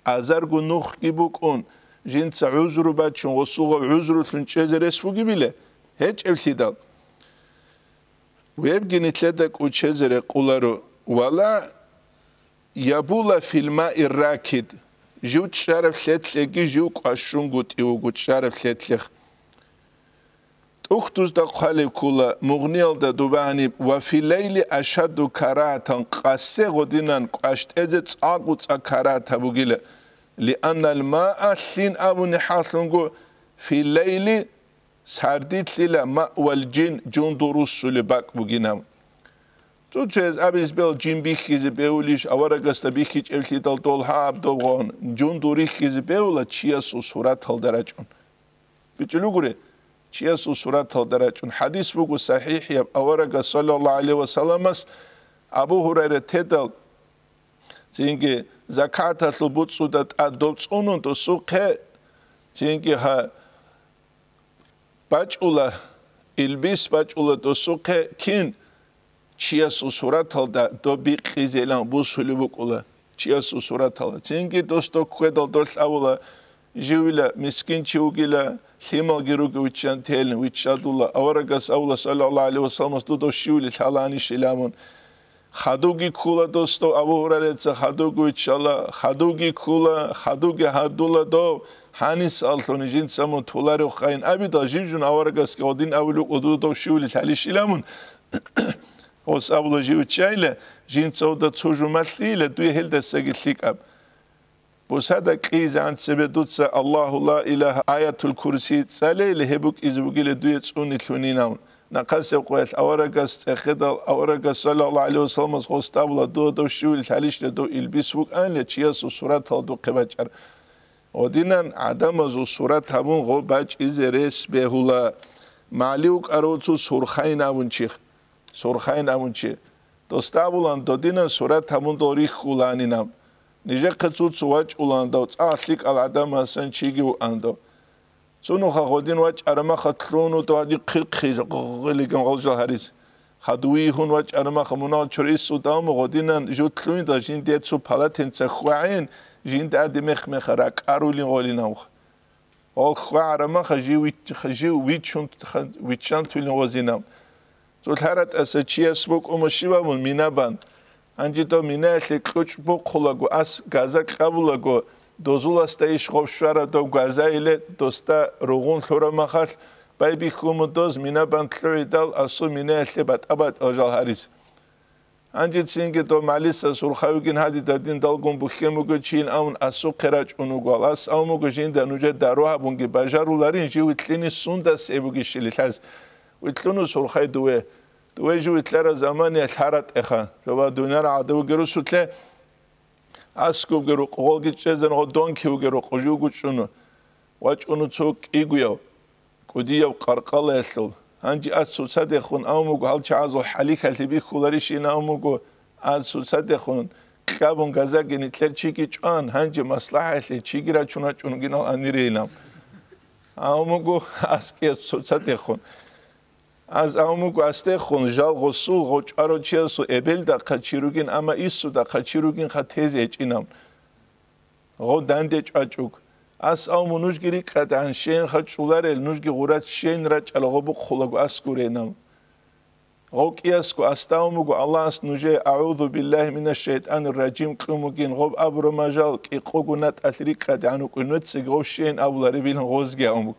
ازرگو نخ کی بکن جنس عذر بعد چون وصوغ عذر تون چیز رسوگی بیله هیچ افسیدال و یبگی نتلدک و چیز رقولارو ولا یبولا فیلما الراکد جو تشرف لتلگی جو قاشونگوت ایو تشرف لتلخ أختوز دا قالب كولا مغنيال دا دوباني وفي ليل أشد كراتا قاسي غدينان قاشت إذت آقوت كراتا بوغيلا لأن الماء سين أبو نحاصلنغو في الليل سارديت للا ماء والجن جون دروس لباك بوغينام Tutuez abis bel jimbichiz beulish awaragasta bichich elhidal dolhab dogon jundurichiz beula chiasu surat haldarachun. Bichulugure chiasu surat haldarachun. Hadis bugu sahih yab awaraga sallallahu alaihi wasallamas Abu Hurayra tedal zinge zakat atlubutsudat adobtsunun to suqe zinge ha bachula ilbis bachula to suqe kin Chiasu surathalda do biqizelan bu sulubukula chiasu surathala zingi dosto kwedal dos avula jivila miskin chiugila himal girugu vichan telin vichadula avaragas avula sallallahu alaihi wasallam do shivili halani shilamun khadugi kula dosto Abu Hurayra khadugu vichala khadugi kula khadugi hardula do hanis althoni jin samu tulari khain abida jivjun avaragas kodin avulu do shivili hali shilamun Os avloji uçayla jinçoda çocumalliyle duy helde segitlik ab. Bu sada qizan sebedutsa Allahu la ilaha ayatul kursi tsaleyle hebuk izbugile duy tsuni thuninam. Naqas qoyal awaragas khidal awaragas sallallahu aleyhi ve sellem qostavla do shul halishle do ilbisuk anle chiasu surat do qebachar. Odinan adamazu surat habun go bach izeres behula maliuk arotsu surkhayna bunchikh Sorkhayn amunchi dostabulan dodina surat hamun dori khulaninam nije qetsut suwach ulanda tsahlik al adam hasan chigi ando sunu khodin wach arama khatlunu to adi qilqi qiligan qolja haris khadwi hun wach arama khamuna churis sudam godinan jutluin da jin det su palatin tsakhwain jin da demekh mekharak arulin qolinam ol khwa arama khaji wichun wichan tulin wazinam Zulharat asachiyas buk umashivamun minaban. Anjito minashe kluch buk khulago as gaza qabulago dozulas ta ishqob shara do gaza ile dosta rugun thora makhal baybi khumudoz minaban tluidal asu minashe bat abad ajal haris. Anjit singe do malisa surkhayugin hadi dadin dalgun bukhemugo chin aun asu qirach unugo as aumugo jin danuje daroha bungi bajarularin jiwitlini sunda sebugi shilhaz ويتلونو سرخي دوي جو يتلرا زمان الحارت اخا لو دونر عدو گرو سوتله اسكو گرو قولگي چزن غدون كيو گرو قجو گچونو واچونو څوک ایګیو کودیو قرقل اسل انجي اسو صدخون اومو هل چازو حلي خلبي خولاري شين اومو اسو صدخون قابون گازاگني تلر چيگي چان هنجي مصلحه چيگرا چونا چونگينو انيريلام اومو اسكي اسو صدخون Az amugu aste khun jal ghusul ghocharo chiasu ebel da khachirugin ama isu da khachirugin khateze echinam gho dande chachuk as amunuj giri qadan shen khachular el nuj gi gurat shen ra chalghobu khulagu askurenam gho qiasku astaumugu Allah as nuje a'udhu billahi minash shaitanir rajim qumugin gho abru majal qiqugunat athri qadanu kunut sigho shen abulari bil ghozgi amug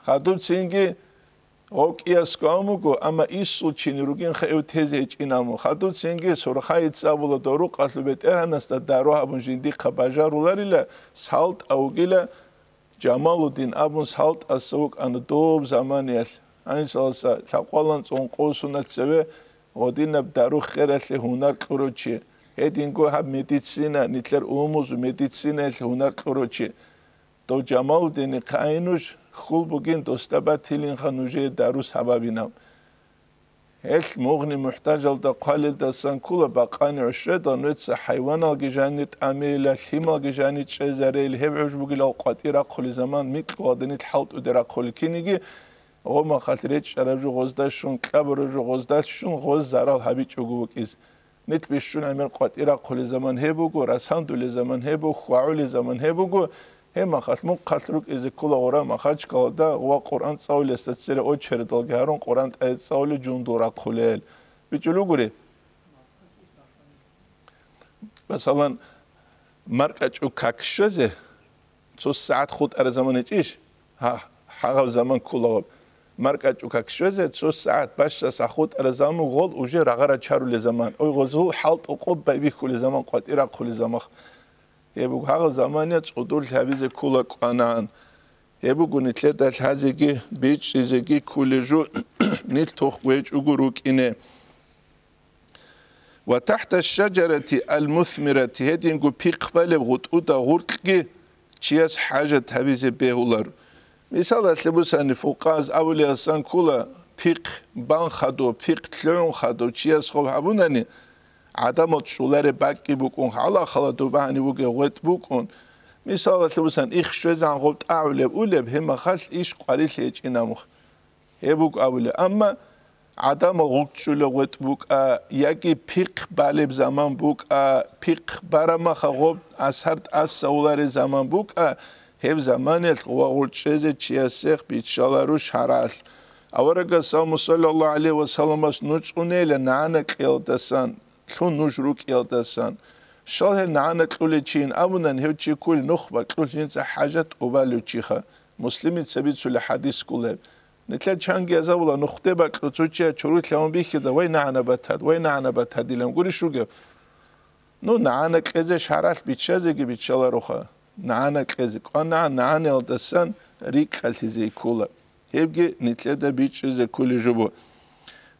khadub singi Okias kamugo ama isu chinirugin khayuteze echinamo khadu singe sorkhayt sabula doru qaslubet eranas da daro abun jindi khabajarularila salt augila Jamaluddin abun salt asuk an dob zamanias ansalsa taqwalan tsonqosunat sebe odinab daru kherasle hunar qrochi edingo hab medicina nitler umuz medicina hunar qrochi to Jamaluddin qaynush خول بگین دوستابا تیلین خانوجه داروس حبابینام. هل مغنی محتاج الدا قالل دستان کولا باقانی عشره دانویت سه حیوان آگیجانیت عمیل هیم آگیجانیت شزاره الهب عجب بگیل اوقاتی را قلی زمان میت قادنیت حالت او درا قلی کینیگی او ما خاطریت شراب جو غزداشون کبر جو غزداشون غز زرال حبیت چوگو بکیز نیت بیشون امیر قاتی را قلی زمان هبوگو رسان دولی زمان هبو خواعولی زمان هبوگو هم خاطر قصرك إذا كل غرام ما خاطر كذا هو قرآن ساول استسير أو شرط الجهرون قرآن ساول جون دورا خلال بيجلو غري مثلا مركز أو كاكشزه سو ساعات خود أر زمان إيش ها حاجة زمان كله مركز أو كاكشزه سو ساعات باش ساخود أر زمان غول وجه رغرة شارو لزمان أو غزول حالت أقوب بيبي كل زمان قاتيرا كل زمان يبغى هذا زمانية صدور هذه كل قناعن يبغى نتلقى هذه بيج هذه كل جو نتوخ ويج أقولك إنه وتحت الشجرة المثمرة هدينغو بيقبل غطودا غرقي چياس حاجة هبيزي بيهولار مثال سلبوساني فوقاز أولي أسان كولا بيق بان خدو بيق تلون خدو چياس خوب هبوناني عدمات شولار باقي بوكون حالا خلا دوباني بوكي غوت بوكون مثال سلبوسان إخ شوزان غوت أولب أولب هما خاش إيش قريل هيج إناموخ هبوك أولي أما عدم غوتشول غوت بوك يكي بيق بالب زمان بوك بيق برما خغوب أسهرت أسولار زمان بوك هب زمان الغوتشيزي چياسيخ بيتشالاروش هراس أورغا سلام صلى الله عليه وسلم نوچونه لنعنى قيلدسان تون نوجرو قيلدسان شاله نعنى قولي چين أبنان هو چي كل نخبة قول جنسا حاجات أبالو چيخا مسلمي تسبيت سولي حديث كله نتلا چانگي ازاولا نخته باك لطوچيا چروت لهم بيخي دا وين عنا بتهد ديلم قولي شو گف نو نعنا قزه شرط بيتشازه گي بيتشالا روخا نعنا قزه قانا نعنا الدسان ريك خلتزي كولا هبگي نتلا دا بيتشازه كولي جبو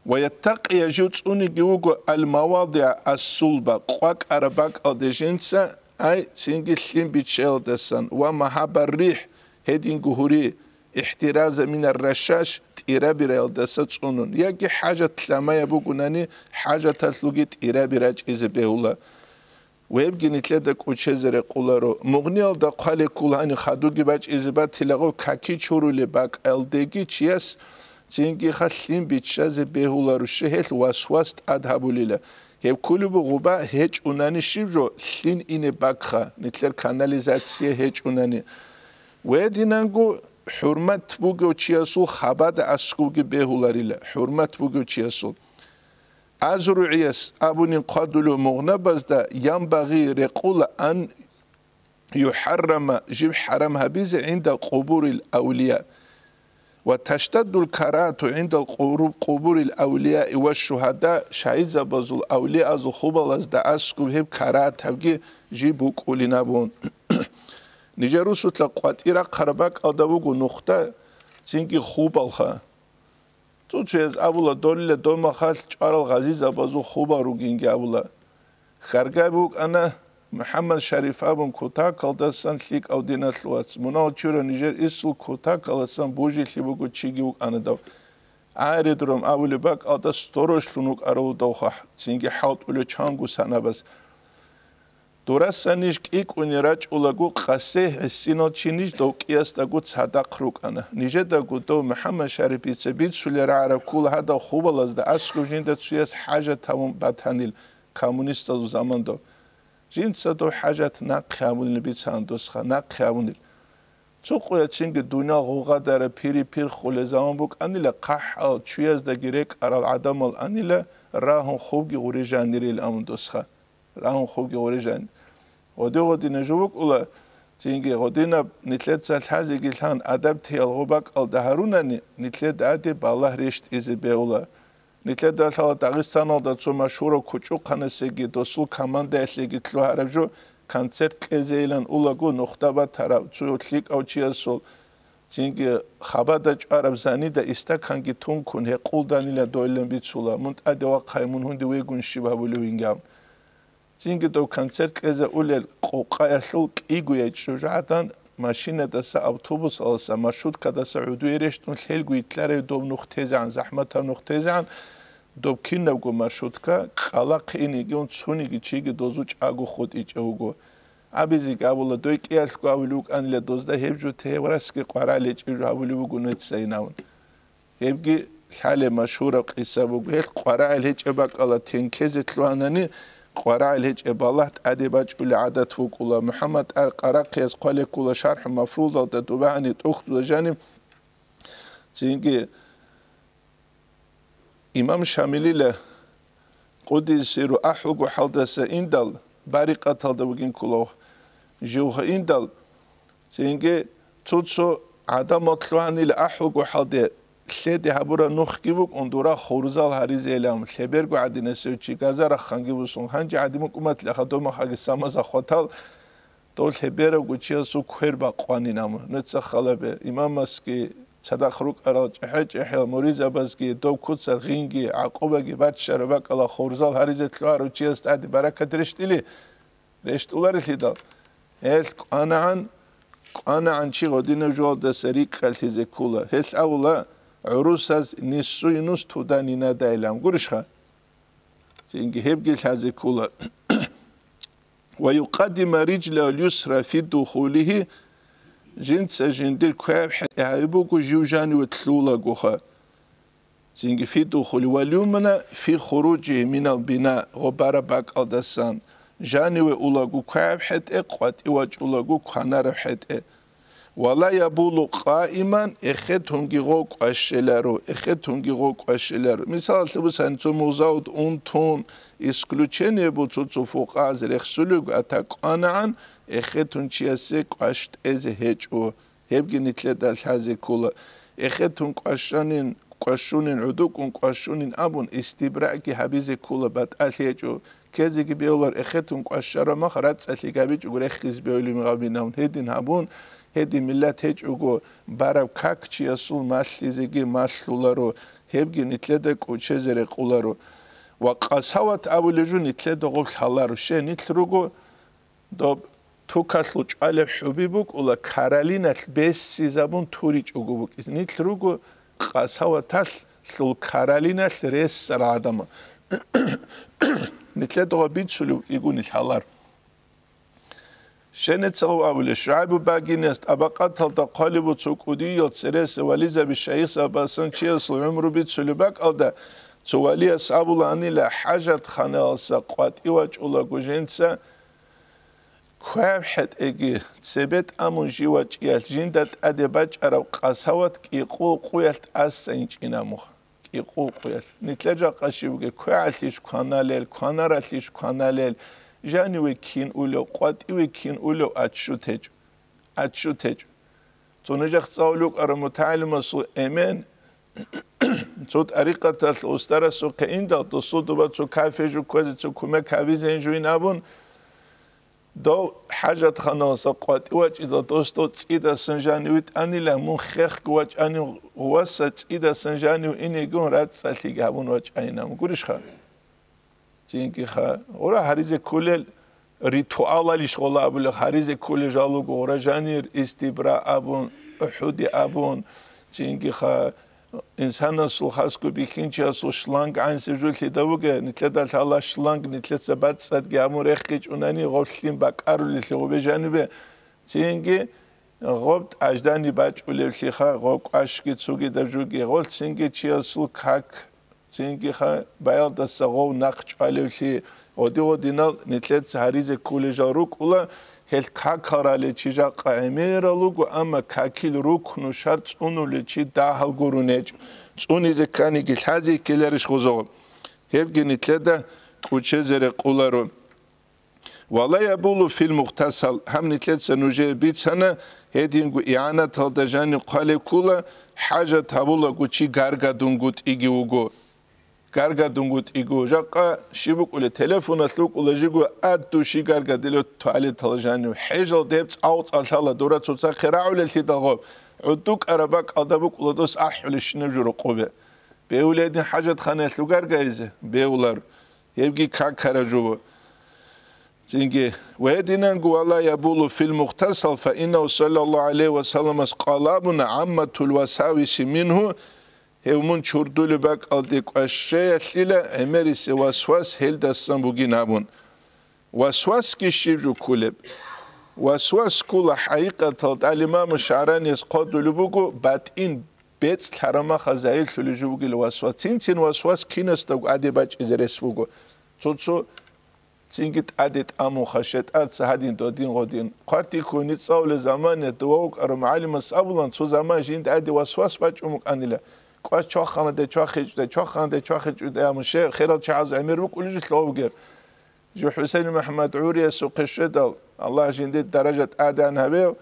ويتق يجوت اوني جوغو المواضع الصلبة قواك عرباك الدجنسة اي تنگي سلين بيتشال دسان ومحب الريح هدين جهوري احتراز من الرشاش تيرابي ريال دسات صنون يجي حاجة تلما يبوغناني حاجة تسلوغي تيرابي راج إذا بيهولا ويبقى نتلدك وچزر قولارو مغنيال دا قالي كولاني خادوغي باج إذا با تلغو كاكي چورو لباك الدگي چياس تنگي خلين بيتشاز بيهولارو شهل واسواست ادهابو ليلا هب كولو بغوبا هيج اوناني شيبجو سلين إني باكخا نتلر كاناليزاتسيه هيج اوناني ويدينانگو حرمت بوگو چیاسو خباد اسکوگی بهولاريلا حرمت بوگو چیاسو ازرعيس ابونين قادلو مغنبز دا ينبغي رقول ان يحرم جيب حرمها بيز عند قبور الاولياء وتشتد الكراهة عند قبور الاولياء والشهداء شايزه بزول الاولياء از خوبالاز دا اسکو هب كراهة هبگي جيبو قولينابون نيجرو سوتلا قواتيرا قرباك أدابوغو نختا تنكي خوب الخا تو چيز أبولا دولي دوما خال چارل غزيز أبازو خوبا روغينجي أبولا خرقا بوك أنا محمد شريف أبون كوتا كالدسان ليك أو دينا تلواتس مناو چورا نيجر إسل كوتا كالدسان بوجي لبوغو چيگي وك أنا دو عاري دروم أبولي باك أدا ستوروش لنوك أرو دوخا تنكي حاوت أولو چانگو سانا بس دورسانيش كيك ونراج أولاغو قاسه السينو چينيش دو كياس داغو تصدق روكانا نيجه داغو دو محمد شريفي تسبيت سوليرا عرب كل هذا خوبالاز دا اسكو جين دا تسوياس حاجة تمام باتانيل كامونيست دو زمان دو جين دو حاجة ناق خيامونيل بيت هاندوسخا ناق خيامونيل تو قويا چينگ دنيا غوغا داره پيري پير خول زمان بوك انيلا قح چوياز دا گريك ارال عدمال انيلا راهن خوبگي غوري جانيريل امون دوسخا راهن خوبگي غوري جانيريل ودي نجوك ولا تيجي غدينا نتلت سالحازي قلتان أدب تيالغوبك الدهرونني نتلت عادي بالله ريشت إزي بيولا نتلت دالها داغستان وداتسو مشهورة كوچو قنسيجي دوسول كمان داشليجي تلو عربجو كانسرت كزيلان أولاغو نختبا تراب تسو تليك أو چياسول تيجي خبادج عرب زاني دا استاكانجي تون كون هي قول دانيلا دويلن بيتسولا منت أدي واقعيمون هندي ويقون شبابو لوينجام تيجي دو كونسرت كذا أولي قايسلو كيجو يجوجعتان ماشينة دسا أوتوبوس ألسا مرشود كدسا عدو يرشتون الهلقو يتلاري دوب نختيزعن زحمتا نختيزعن دوب كينوغو مرشود كا قلاق إنيجون تسونيجي چيجي دوزوچ آگو خود إيجوغو عبيزيك أبولا دوي كيالكو أولوك أنيلا دوزده هبجو تهورسكي قرالي إيجو أولوغو نتسايناون هبجي الحالة مشهورة قيسا بوغو هل قرال هيج أباك ألا تنكيزت لواناني قراء الهج إبالات أدباج أولي عادت وكولا محمد القراقيس قال كولا شرح مفروض تدوبعني تأخذ جانب تيجي إمام شاملي له قدس سيرو أحوق حلدس إندل بارقة تلدوغين كولا جوه إندل تيجي تودسو عدم أطلعني لأحوق حلده سيدي هبورا نخكيبوك اندورا خورزال هاريزي الام خبرگو عدينه سوچي غزار خانگيبوسون هنج عديمو قومت لخدوم خاگ سامز خوتال دول خبرگو چيسو كويربا قوانينام نتس خلبه امام مسكي صدق أرال جحج موريز أبزكي دوب كوتسا غينجي عقوبة بات شربك الله خورزال هريزة لوار وتشيست عدي بركة رشتلي رشت أولار الهدال هيس أنا عن شيء غدينا جوال ده سريك خلتي زكولا هيس أولا عروساز نسو ينوس توداني نادايلام قرشها تينجي هبجي الهزكولا ويقدم رجله اليسرى في دخوله جنس جندل كواب يعيبوكو جيوجاني وتلولا قوخا تينجي في دخول واليمنى في خروجه من البناء غبار باك الدسان جاني وأولاقو كواب حتى قوات إواج أولاقو كوانار حتى ولا يبولو قائما اخدهم جيغوك أشلارو مثال تبس أنتو موزاود أنتون исключение بوتو فوق از رخصلوگ اتقانعن اخدهم چیاسه قاشت از هجو هبگی نتلدال حزی کولا اخدهم قاشونین عدوکون قاشونین ابون استبراء کی حبیز کولا بات الهجو کزی کی بیولار اخدهم قاشارا مخرات سالی گابیج و رخیز بیولی مقابینون هدین هبون هدی ملت هجو براب کاک چیاسول ماسلیزگی ماسلولارو هبگی نتلدا کوچه قولارو وقاسوات أولجو نتلد غوب حلارو شيء نتلروجو دوب توكاسلو على حبيبك ولا كارالينا بس سيزابون توريج أجوبك نتلروجو قاسوات سل كارالينا ريس سرادما نتلد غوبيد سلو يقول الحلار شنت سو أول شعب باقينست أبقات تلتقالب تسوقودي يتصرس وليزا بالشيخ سباسن شيء عمرو بيت سلوبك أو ده سوالي أصابولاني لحاجة خانة سقوات إيواج أولا جوجينسا كواب حد إجي تثبت أمون جيواج إيال جندت أدباج أرو قاسوات كيقو قويلت أسنج إناموخ كيقو قويلت نتلجا قاشيوغي كوالتيش كواناليل كوانارالتيش كواناليل جانيوي كين أولو قوات إيوي كين أولو أتشو تيجو تونجاق تصاولوك أرو متعلم سو إيمان صوت أريقة الأسترة سو كإندا تصوت وبات سو كافيجو كوزي سو كومي كافيزين جوين أبون دو حاجة خناصة قوات إواج إذا دوستو تسيدا سنجانيويت أني لمون خيخ كواج أني غواسة تسيدا سنجانيو إني قون رات سالتيك أبون واج أينا مقولش خا تينكي خا ورا هاريزي كولل ريتوالا ليش غلا أبو لك هاريزي كولل جالوك ورا جانير استبراء أبون أحودي أبون تينكي خا إنسان سلخاسكو بيكينشا سو شلانج عن سجول تدوجه نتلدال الله شلانج نتلد سبات صد جامو رخيج أناني غوشلين باكارو اللي هو بجانبه تينجي غوبت أجداني باج ولا الشيخا غوك عشقي تسوقي دبجوجي غول تينجي تشياسو كاك تينجي خا بايل دسغو نقش على الشيء ودينال نتلد سهريز كل جاروك ولا هل كاكارالي تيجا قائمير لوجو أما كاكيل روكنو شرط أنو لتشي داهل جورونيج أني زكاني كالحازي كلارش غزو هبجي نتلدا كوتشزر قولارو ولا يبولو في المغتسل هم نتلد سنوجي بيت سنة هدينجو إعانة تلدجاني قالي كولا حاجة تابولا كوتشي غارغا دونغوت إيجي وغو غارغا دونغوت إيجو جاقا شيبوك ولا تليفون أسلوك ولا جيجو أدو شي غارغا دلو توالي تلجانيو حيجل ديبت أوت ألشالة دورة توتسا خراعو للتدغوب عدوك أرباك أدبوك ولا دوس أحو لشنجو رقوبة بيولادين حاجة خانة أسلو غارغا إيزي بيولار يبقي كاكارا جوبو تينجي ويدينانجو الله يبولو في المغتسل فإنه صلى الله عليه وسلم قالابنا عامة الوساوس منه هيومون شردول باك ألديك أشياء ليلة أمريس وسواس هيل دستان بوغي نابون وسواس كي شيبجو كولب وسواس كل حقيقة الإمام الشعراني يسقط لبوغو باتين بيتس الحرمة خزايل سلجو بوغي الوسواس تين وسواس كينستوغ عدي باج إدرس بوغو تسو تينجت عدت أمو خشت أد سهدين دودين غودين قارتي كوني تصاول زمان دووك أرو معلم السابلان تو زمان جيند عدي وسواس باج أموك أنيلا قاش چا خانده چا خیجده چا خانده چا خیجده امشه خیرات چاز امیر بک ولج سلوگر جو حسین محمد عوری سوق شدل الله جند درجه ادن هبه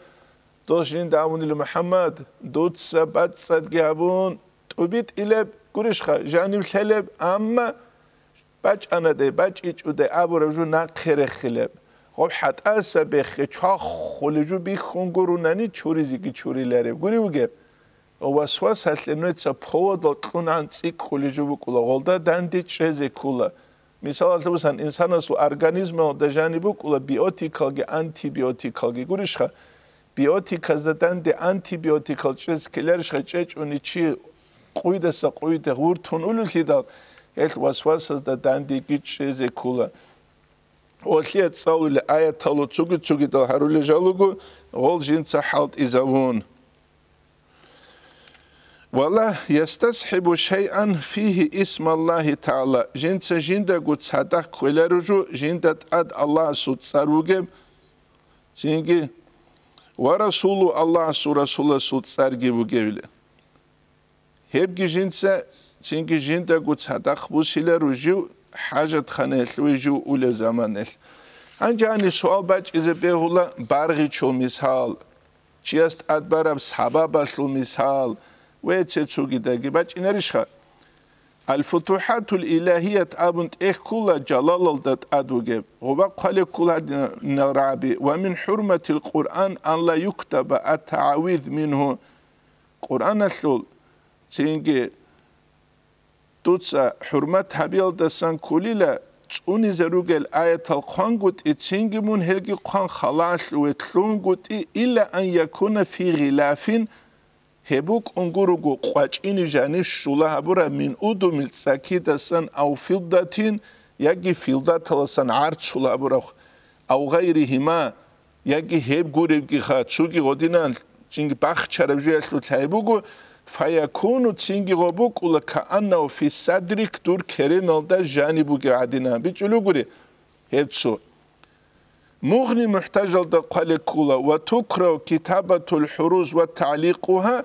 دوش جند امون محمد دوت سبت صد جابون توبيت الى قرش جانب سلب اما باج انا ده باج اچوده ابو رجو نخره خلب خب حتی اسبخ چا خلجو بی خونگرونانی چوریزی کی چوری لره گوری بگه وسواس هتلنويتسا بخودل تلونان تسيك خولي جوبو كولا غولدا داندي تشيزي كولا مثال لبسان إنسان سو أرغانيزم دجانبو كولا بيوتيكالجي أنتيبيوتيكالجي قوليشخا بيوتيكاز داندي أنتيبيوتيكال تشيز كليرشخا تشيج ونيتشي قويدة سقويدة غورتون أولو ليدال هل وسواس داندي تشيزي كولا وليه تصاول لآية تلو تسوغي دال هارولي جالوغو غول جنسا حالت إزاون ولا يستصحب شيئا فيه اسم الله تعالى جنس جندا قد صدق كولارجو جندا اد الله سود ساروغب جنگي ورسول الله سو رسول سود سارغبو گيله هبگي جنس جنگي جندا قد صدق بوسيلارجو حاجت خنلويجو اول زمانل انجاني سوال باج اذا بهولا بارغيچو مثال چيست ادبرب سبباسل مثال ويتسوغي داغي باج انريشخا الفتوحات الالهيه ابنت كل جلال الدت ادوغ هو قال كل نرابي ومن حرمه القران ان لا يكتب التعويذ منه قران السول سينجي توتسا حرمت هبيل دسان كوليلا توني زروغل آية القنقوت اتسينجي من هلقي قن خلاص ويتلونقوت إلا أن يكون في غلاف هبوك انقرقو قواجيني جاني الشولا هبورا من أودو ملتساكي دسان أو فلداتين يجي فلدات لسان عرض شولا هبورا أو غيرهما يجي هب قريبكي خاتشوكي غدينان جنگي باخ چربجو يسلو تايبوغو فيكون تسينجي غبوك ولا كأنه في صدرك دور كرين الدا جانبوك عدنا بيجلو قري هبسو مغني محتاج الدا قال كولا وتكره كتابة الحروز وتعليقها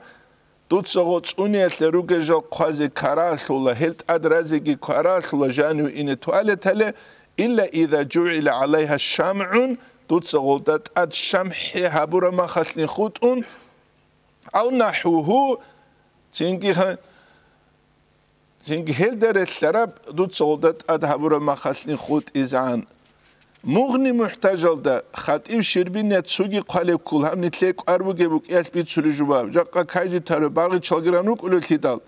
دوتسغوت أنيت لروجا قازي كراس ولا هلت أدرازي كراس ولا جانو إن توالت إلا إذا جعل عليها الشمع دوتسغوت أد شمح هبورا ما خلني خوتون أو نحوه تينجي هلدر الثراب دوت صولدات أدهبور ما خلني خوت إزعان مغني محتاج لده خاتم شربين نتسوغي قالب كل هم نتليك أربو جيبوك إيش بيت سولي جواب جاقا كايجي تارو باغي چالگرانوك أولو تيدال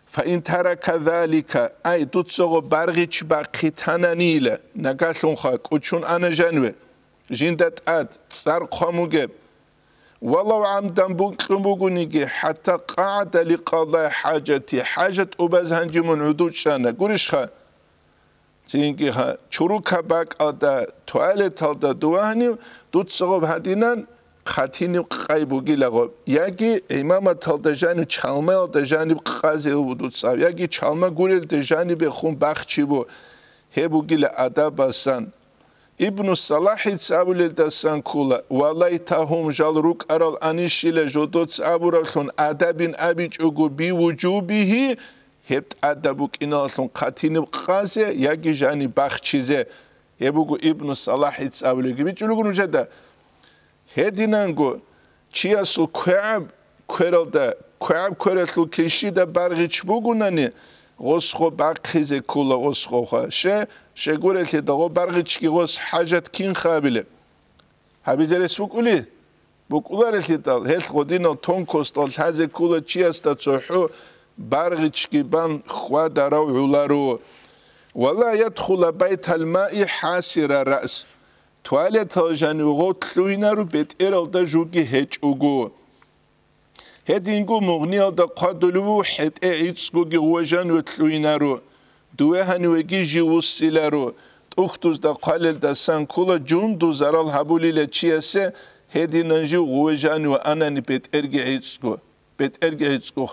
فإن ترى كذلك أي دوت صغو باغي چباقي تانانيلة نقاسون خاك وچون أنا جانوه جندت أد تسار قامو جيب والله عمدن بوغونيجي حتى قعد لقضاء حاجتي حاجة أبازهنجي من عدود شانا قريشخا تينجي ها چوروكا باك أدا توالت أدا دواني دوت صغب هدينان خاتيني قايبوغي لغب ياجي إمامة الدجاني چالما الدجاني بقازي ودود صاحب ياجي چالما قولي الدجاني بخون باخچي بو هبوغي لأدا باسان ابن الصلاح تسابل دسان كولا ولايتهم جالروك أرال أنيشيل جودوت سابورالون أدب أبيج أغو بوجوبه هبت أدبوك إنالون قاتين بقازي ياجي جاني باخچيزي يبوغو ابن الصلاح تسابل بيجلوغو نجدا هدينانغو چياسو كويرال دا كويرالو كيشي دا برغيچ بوغو ناني غسخو باقخيزي كولا غسخو خا شگورت داغو برغیچ کی غس حاجت کین خابله حبیزرس بکولی بکولارت دال هل خودینو تون کوستال حاز کولا چی است تصحو برغیچ کی بان خوا درو علارو ولا يدخل بيت الماء حاسر الراس توالت جانو تلوینا رو بیت ارال دا جوگی هچ اوگو هدینگو مغنی دا قادلو حد ایتسگو گی غوجان تلوینا رو دوه هنوگی جیوس سیلارو اختوز دا قالل دا سانکولا جون دو زرال حبولی لچیسه هدی ننجو غوجانو آنانی بیت ارگیتسکو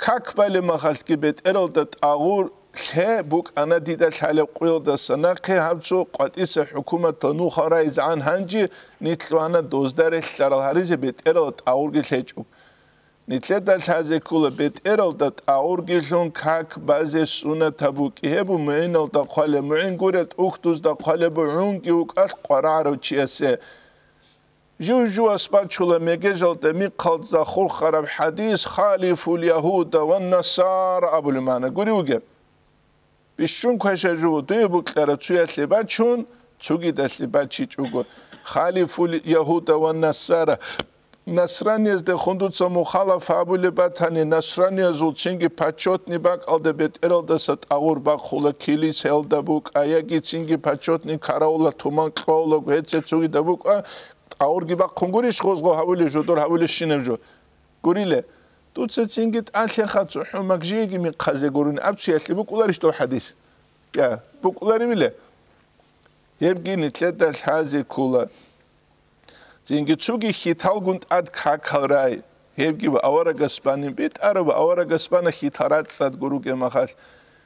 کاک بالی مخالت کی بیت ارال دا آغور له بوک آنا دیده حاله قویل دا سناقی حبسو قادیس حکومت تنو خارایز عن هنجی نیتلو آنا دوزدار اشترال حریز بیت ارال دا آغور گی لچو نتلدال هذا كله بيت إرل دات أورجيشون كاك بعض سنة تبوك يهبو معين دا قال معين قرت أختوز دا قال بعونكي وكاش قرار وشيسه جو أسباب شولا مجزل دمي قد زخور خراب حديث خالف اليهود والنصارى أبو المعنى قولي وجب بيشون كاشا جو دويبو كلا تسوية لبات شون تسوغي دات لبات شيء خالف اليهود والنصارى Nasranias de khunduca mukhalaf abulebatani Nasranias ulchingi pachotni bak alde beterel da sat agur bak khula kilis helda buk ayagi chingi pachotni karaula tuman qawla ghetsetsugi da buk agur gi bak khungurish khozgo havuli jodor havuli shinevjo gurile tutse chingit alhe khatsu humakjigi mi qaze gurin abchi yasli buk ularish to hadis ya buk ulari bile yebgi nitleda hazi kula Zingi tsugi hitalgunt ad kakalrai. Hebgi awara gaspani bit araba awara gaspana hitarat sad guru ge mahal.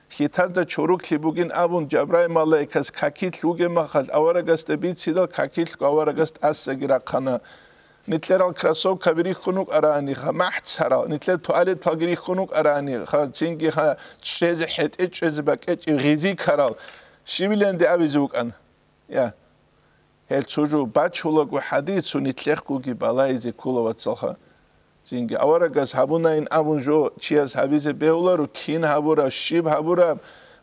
Hitat da choruk libugin abun Jabrai malaikas kakit luge mahal awara gasta bit sidal kakit awara gast assagira khana. Nitler al krasov kabiri khunuk arani kha mahtsara nitler tualet tagiri khunuk arani kha zingi kha chez het chez baket ghizi karal. Shibilen de abizuk an. Ya Hel çocuğu baçulagu hadithu nitlekhu gi balaize kulavat salha. Zingi awaragas habunain abunjo chias habize beularu kin habura shib habura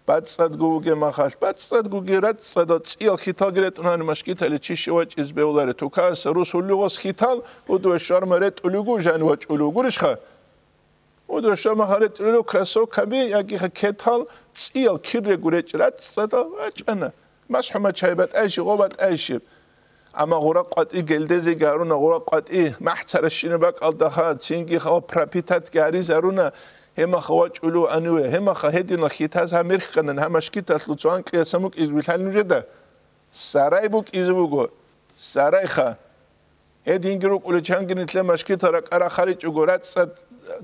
batsad guge makhas batsad guge ratsad tsiel khitagret unan mashkitale chishwach iz beulare tukas rusulugos khital udu sharmaret ulugu janwach ulugu rishkha udu sharmaret ulu kraso kabi yagi ketal tsiel kidre gurech ratsad achana Mashhuma çaybat ayşi gobat ayşi ama gura qati geldezi garuna gura qati mahtsara shine bak aldaha chingi khaw prapitat gari zaruna hema khawach ulu anwe hema khahedina khitaz hamirh kanan hamashkitas lutsan qiyasamuk izbilhalnujeda saray buk izbugo saray kha edingiruk ulu changinitle mashkitarak ara kharich ugorat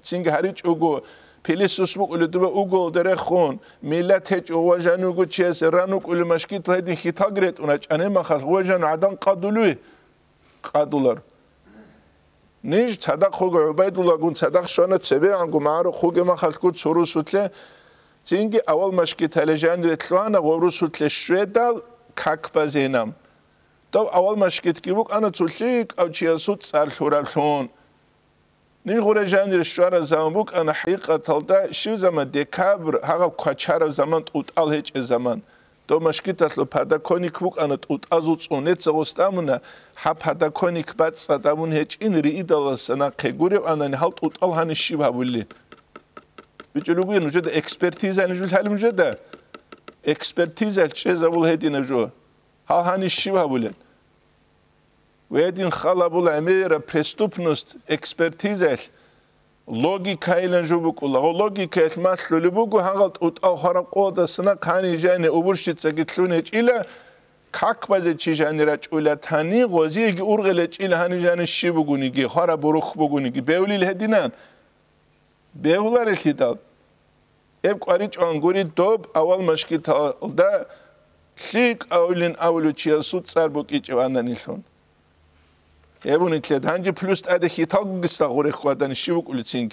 chingi harich ugo Pilisus buk ulu duba ugo dere khon millet hech wajanu gu ches ranuk ulu mashkit hedin khitagret unach anema khas wajan adan qadulu qadular nij sadaq khog ubaydullah gun sadaq shona tsebe angu maru khoge ma khalkut sorusutle zingi awal mashkit halejan retlwana gorusutle shvedal kakbazenam to awal mashkit kibuk ana tsullik aw chiasut salhural Nigure janir shwara zamabuk ana haqiqatan da shu zaman dekabr haga qachara zaman ut al hech zaman do mashkitatlo padakonik buk ana ut azut unet zostamuna ha padakonik bat sadamun hech inri idalasana qeguri ana halt ut al hani shibabulli bichulugu nujeda expertise anjul halim jeda expertise chezabul hedina jo ha hani shibabulli Vedin khalabul amira prestupnost expertizel logika ile jubukula logika etmas lulubugu hangalt ut akhara qodasına qani jane uburshitsa gitlunech ile kakbaze chijanirach ulatani gozigi urgelech ile hani jane shibugunigi khara burukh bugunigi bewlil hedinan bewlar elidal eb qarich anguri dob aval mashkitalda lik awlin awlu chiasut sarbukiç vananilson Ebunitle hangi plus ade hitag gistagore khwadan shivuk ulitsing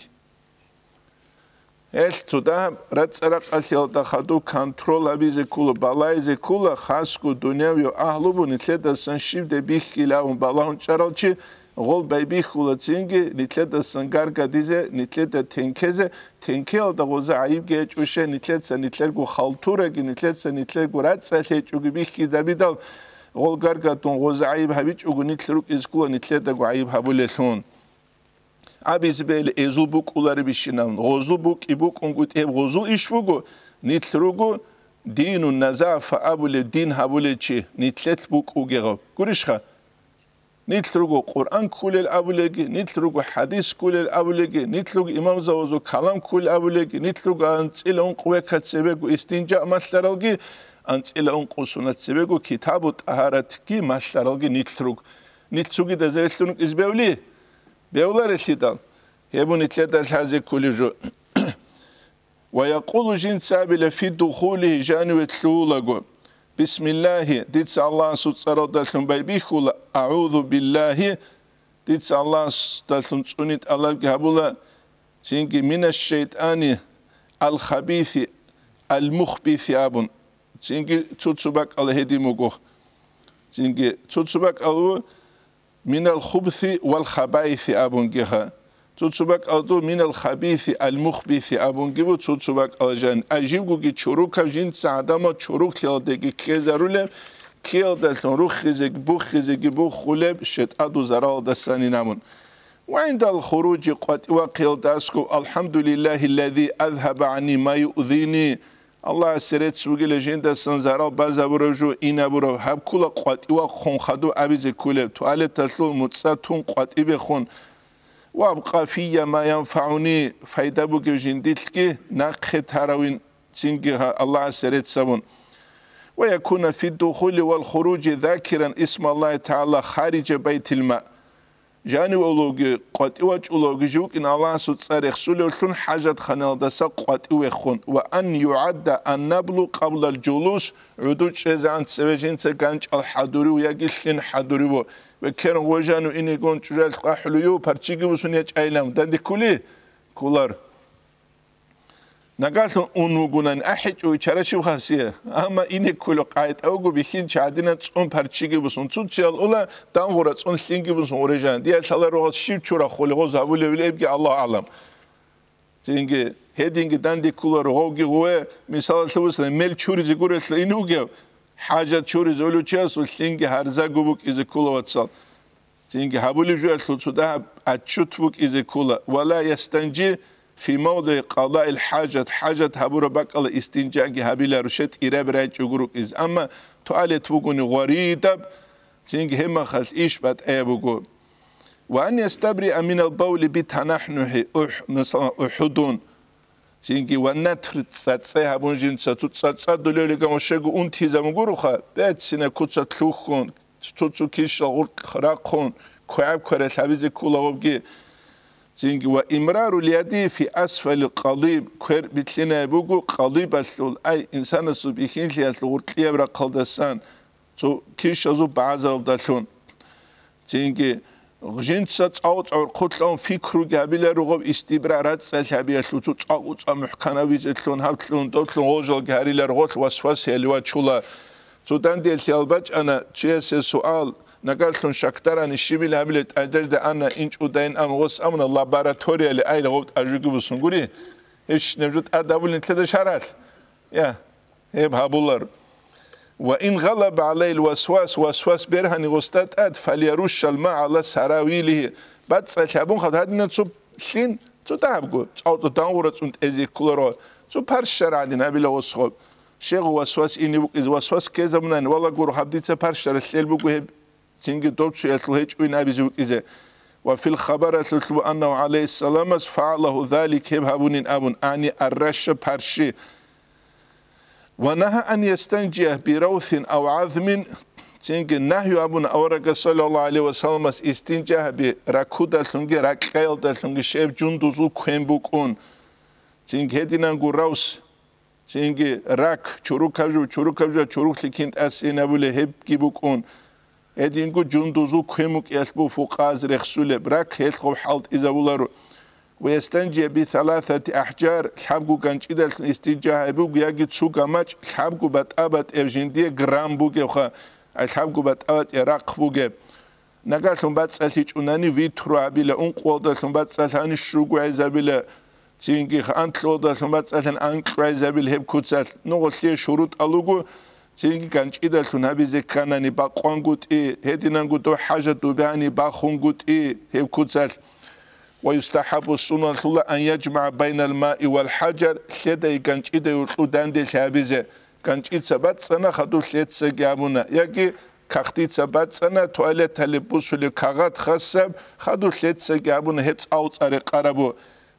El tuda ratsara qasel da khadu control abize kula balaize kula khasku dunyavi ahlubu nitle da san shivde bihkila un balon charalchi gol baybi khulatingi nitle da san garga dize nitle da tenkeze tenkel da goza ayib geç uşe nitle san nitler gu khaltura gi nitle san nitler gu ratsal hech ugi bihki dabidal Gol gargatun gozayib habic ugunit luruk izkula nitle de goayib habulethun. Abiz bel ezubuk uları bişinan. Gozubuk ibuk ungut ev gozu işbugu nitlugu dinun nazafa abule din habuleçi nitlet buk ugero. Gurişha. Nitlugu Kur'an kulel abulegi nitlugu hadis kulel abulegi nitlugu imam zavuzu kalam kul abulegi nitlugu antilon qwekat sebegu istinca maslaralgi Antsila unqusunat sebegu kitabu taharatki maslaralgi nitsugi da zeretlunuk izbevli bevlar eşidan hebu nitledal haze kuliju ve yaqulu jinsabile fi dukhulihi janu etlulagu Bismillahi ditsa Allah sutsaradalun baybihula a'udhu billahi ditsa Allah sutsalun tsunit Allah gabula çünkü mineşşeytani al-khabithi al-mukhbithi abun Çünkü tutsubak al hedimugo. Çünkü tutsubak alu minal khubthi wal khabaithi abungiha. Tutsubak alu minal khabithi al mukhbithi abungibu tutsubak aljan. Ajibgu ki çoruk jin adama çoruk yaldeki kezarule kiyalda son ruh khizek bu khizek bu khuleb shet adu zaral da saninamun. وعند الخروج قد وقيل داسكو الحمد لله الذي أذهب عني ما يؤذيني الله سرت سوغي لجند سنزارو بازابروجو إنابرو هب كل قد وخون خدو أبيز كل توالت تسلو متصاتون قد إبخون وابقى في ما ينفعني فايدة بوكي جندتك ناقخت هاروين تنجيها الله سرت سبون ويكون في الدخول والخروج ذاكرا اسم الله تعالى خارج بيت الماء جاني ولوجي قد ولوجي جوك إن الله ستصارخ سلوشون حاجة خنال دسا قد وخون وأن يعد النبل قبل الجلوس عدود شزان سوجين سكانج الحضوري ويجلسين حضوري وكان وجانو إني يكون تجال قحليو برشيكي وسنيج أيلام دندي كولار نقاسون أنوغونان أحج ويشارشو خاصية أما إني كله قاعد أوغو بيخين شادينا تسون برشيكي بسون تسوتشيال أولا دانغورا تسون سلينكي بسون ورجان ديال شالله روغا شيب چورا خولي غوز هبولي وليبكي الله أعلم تينكي هيدينكي داندي كولار غوغي غوه مثال سوسنا ميل چوري زيقوري سلا إنوغيو حاجة چوري زولو چياس وسلينكي هارزا قبوك إزي كولا واتسال تينكي هبولي جوال سلسودا أتشوت بوك إزي كولا ولا يستنجي في موضع قضاء الحاجة حاجة هبورا بك الله استنجاقي هبيلا رشت إراب رايج يقولك إز أما توالي تبقوني غريدب تنجي هما خلص إيش بات أيبقو وأن يستبرئ من البول بتنحنه مثلا أحدون تنجي ونتر تساتسي هبون جين تساتسات دولي لغا مشاقو انتي زمقورو خا بات سنة كتسا تلوخون تتسو كيشا غرق خراقون كواب كوري حبيزي كولا وبقي تنجي وإمرار اليد في أسفل القضيب كوير بتلنا بوغو قضيب أسلول أي إنسان سبيخين لي أسلول كيبرا قلدسان تو كيش أزو بعضا ودالون تنجي غجين تسات أوت أو قتلون فكرو قابل رغب استبرارات سالحابي أسلول تو تاقوت محكانا ويزتلون هبتلون دوتلون غوجل قاري لرغوت واسواس هلوات شولا تو داندي التالباج أنا تيسي سؤال نقالتون شكتران الشبيل هبلت أجد أنا إنش ودين أمغس أمن اللاباراتوريا اللي أي لغوت أجوكي بسنقولي إيش نبجد أدابولين تلد شارات يا هيب هابولر وإن غلب عليه الوسواس وسواس برهن غستات أد فليرش الماء على سراويله بعد سالحابون خد هادنا تصب سين تتعبقو أو تدانورت أنت أزي كولرو تو برشر عدنا بلا وسخب شيخ وسواس إني بك إذ وسواس كذا منان والله قرو حبديت برشر السيل بكو هب تنجي دوتشو يتلهج وينابي زوك إذا وفي الخبر تلتلو أنه عليه السلام فعله ذلك هبهبون أبن أعني الرش برشي ونهى أن يستنجيه بروث أو عظم تنجي نهي أبن أورق صلى الله عليه وسلم استنجيه براكودة تنجي راكيل تنجي شيب جندوزو كوين بكون تنجي هدينا نقول روس تنجي راك چوروكابجو چوروك لكينت أسينا بولي هب كيبكون هدينكو جندوزو كويموك يسبو فوقاز رخصولي براك هيتخو حالت إذا بولارو ويستنجي بثلاثة أحجار الحبقو كانش إذا استنجاه بوك يجي تسوكا ماتش الحبقو باتقابت إفجندية جرام بوك يوخا الحبقو باتقابت إراق بوك نقال سنبات سالتيج أناني فيترو عبيلا أنقوال دا سنبات سالتاني الشروقو عزابيلا تينكي خانتلو دا سنبات سالتان أنقو عزابيلا هب كوتسال نغل سيه شروط ألوغو تينكي كانش إذا سنهابي زكاناني باقوانقوت هدينانقو دو حاجة دوباني باقوانقوت هب كوتسال ويستحب السنة أن يجمع بين الماء والحجر سيدا كانش إذا يطلو داندي شابيزة كانش إذا سبات سنة خدو سيد سجابونا يكي كاختي سبات سنة تواليت هلبوسو لكاغات خسب خدو سيد سجابونا هبس أوت أرقاربو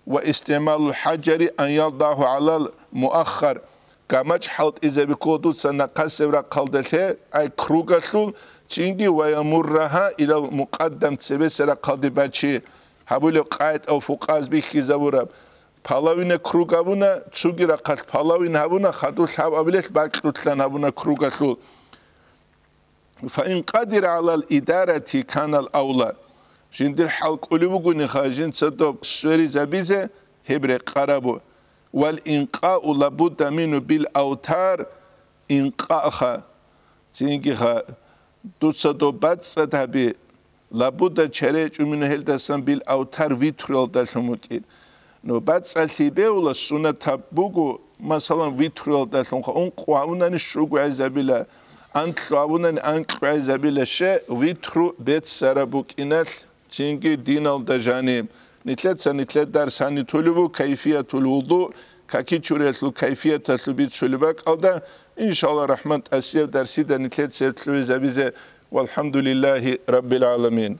واستعمال الحجر أن يضعه على المؤخر كاماج حالت إذا بكودو سنة قاسب رقالدته أي كروغسول تينجي ويمرها إلى المقدم تسبس رقالدباتشي هبولي قاعد أو فوقاز بيخي زبورب بالاوين كروغابونا تسوغي رقال بالاوين هبونا خدو سحاب أبليس باكتوتلان هبونا كروغسول فإن قادر على الإدارة كان الأولى جندر حلق أوليبوغوني خاجين صدوب سوري زبيزة هبري قرابو والإنقاء لابد منه بالأوتار إنقاء تينكي دو صدوب بات صدابي لابد تشريج من هلدسان بالأوتار فيتريال دالسموكي نو بات سالتيبه ولا سنة تابوغو مثلا فيتريال دالسموكي أنقوامونا نشروغو عزابيلا أنتلوامونا أنقو عزابيلا شيء فيترو بيت ساربوك إنال Çünkü din aldajani nitlet dersani tulubu kayfiyetul vudu kaki çuretlu kayfiyetul bit sülübek alda inşallah rahmet asiyev dersi de nitlet sertlu bize velhamdülillahi rabbil alemin.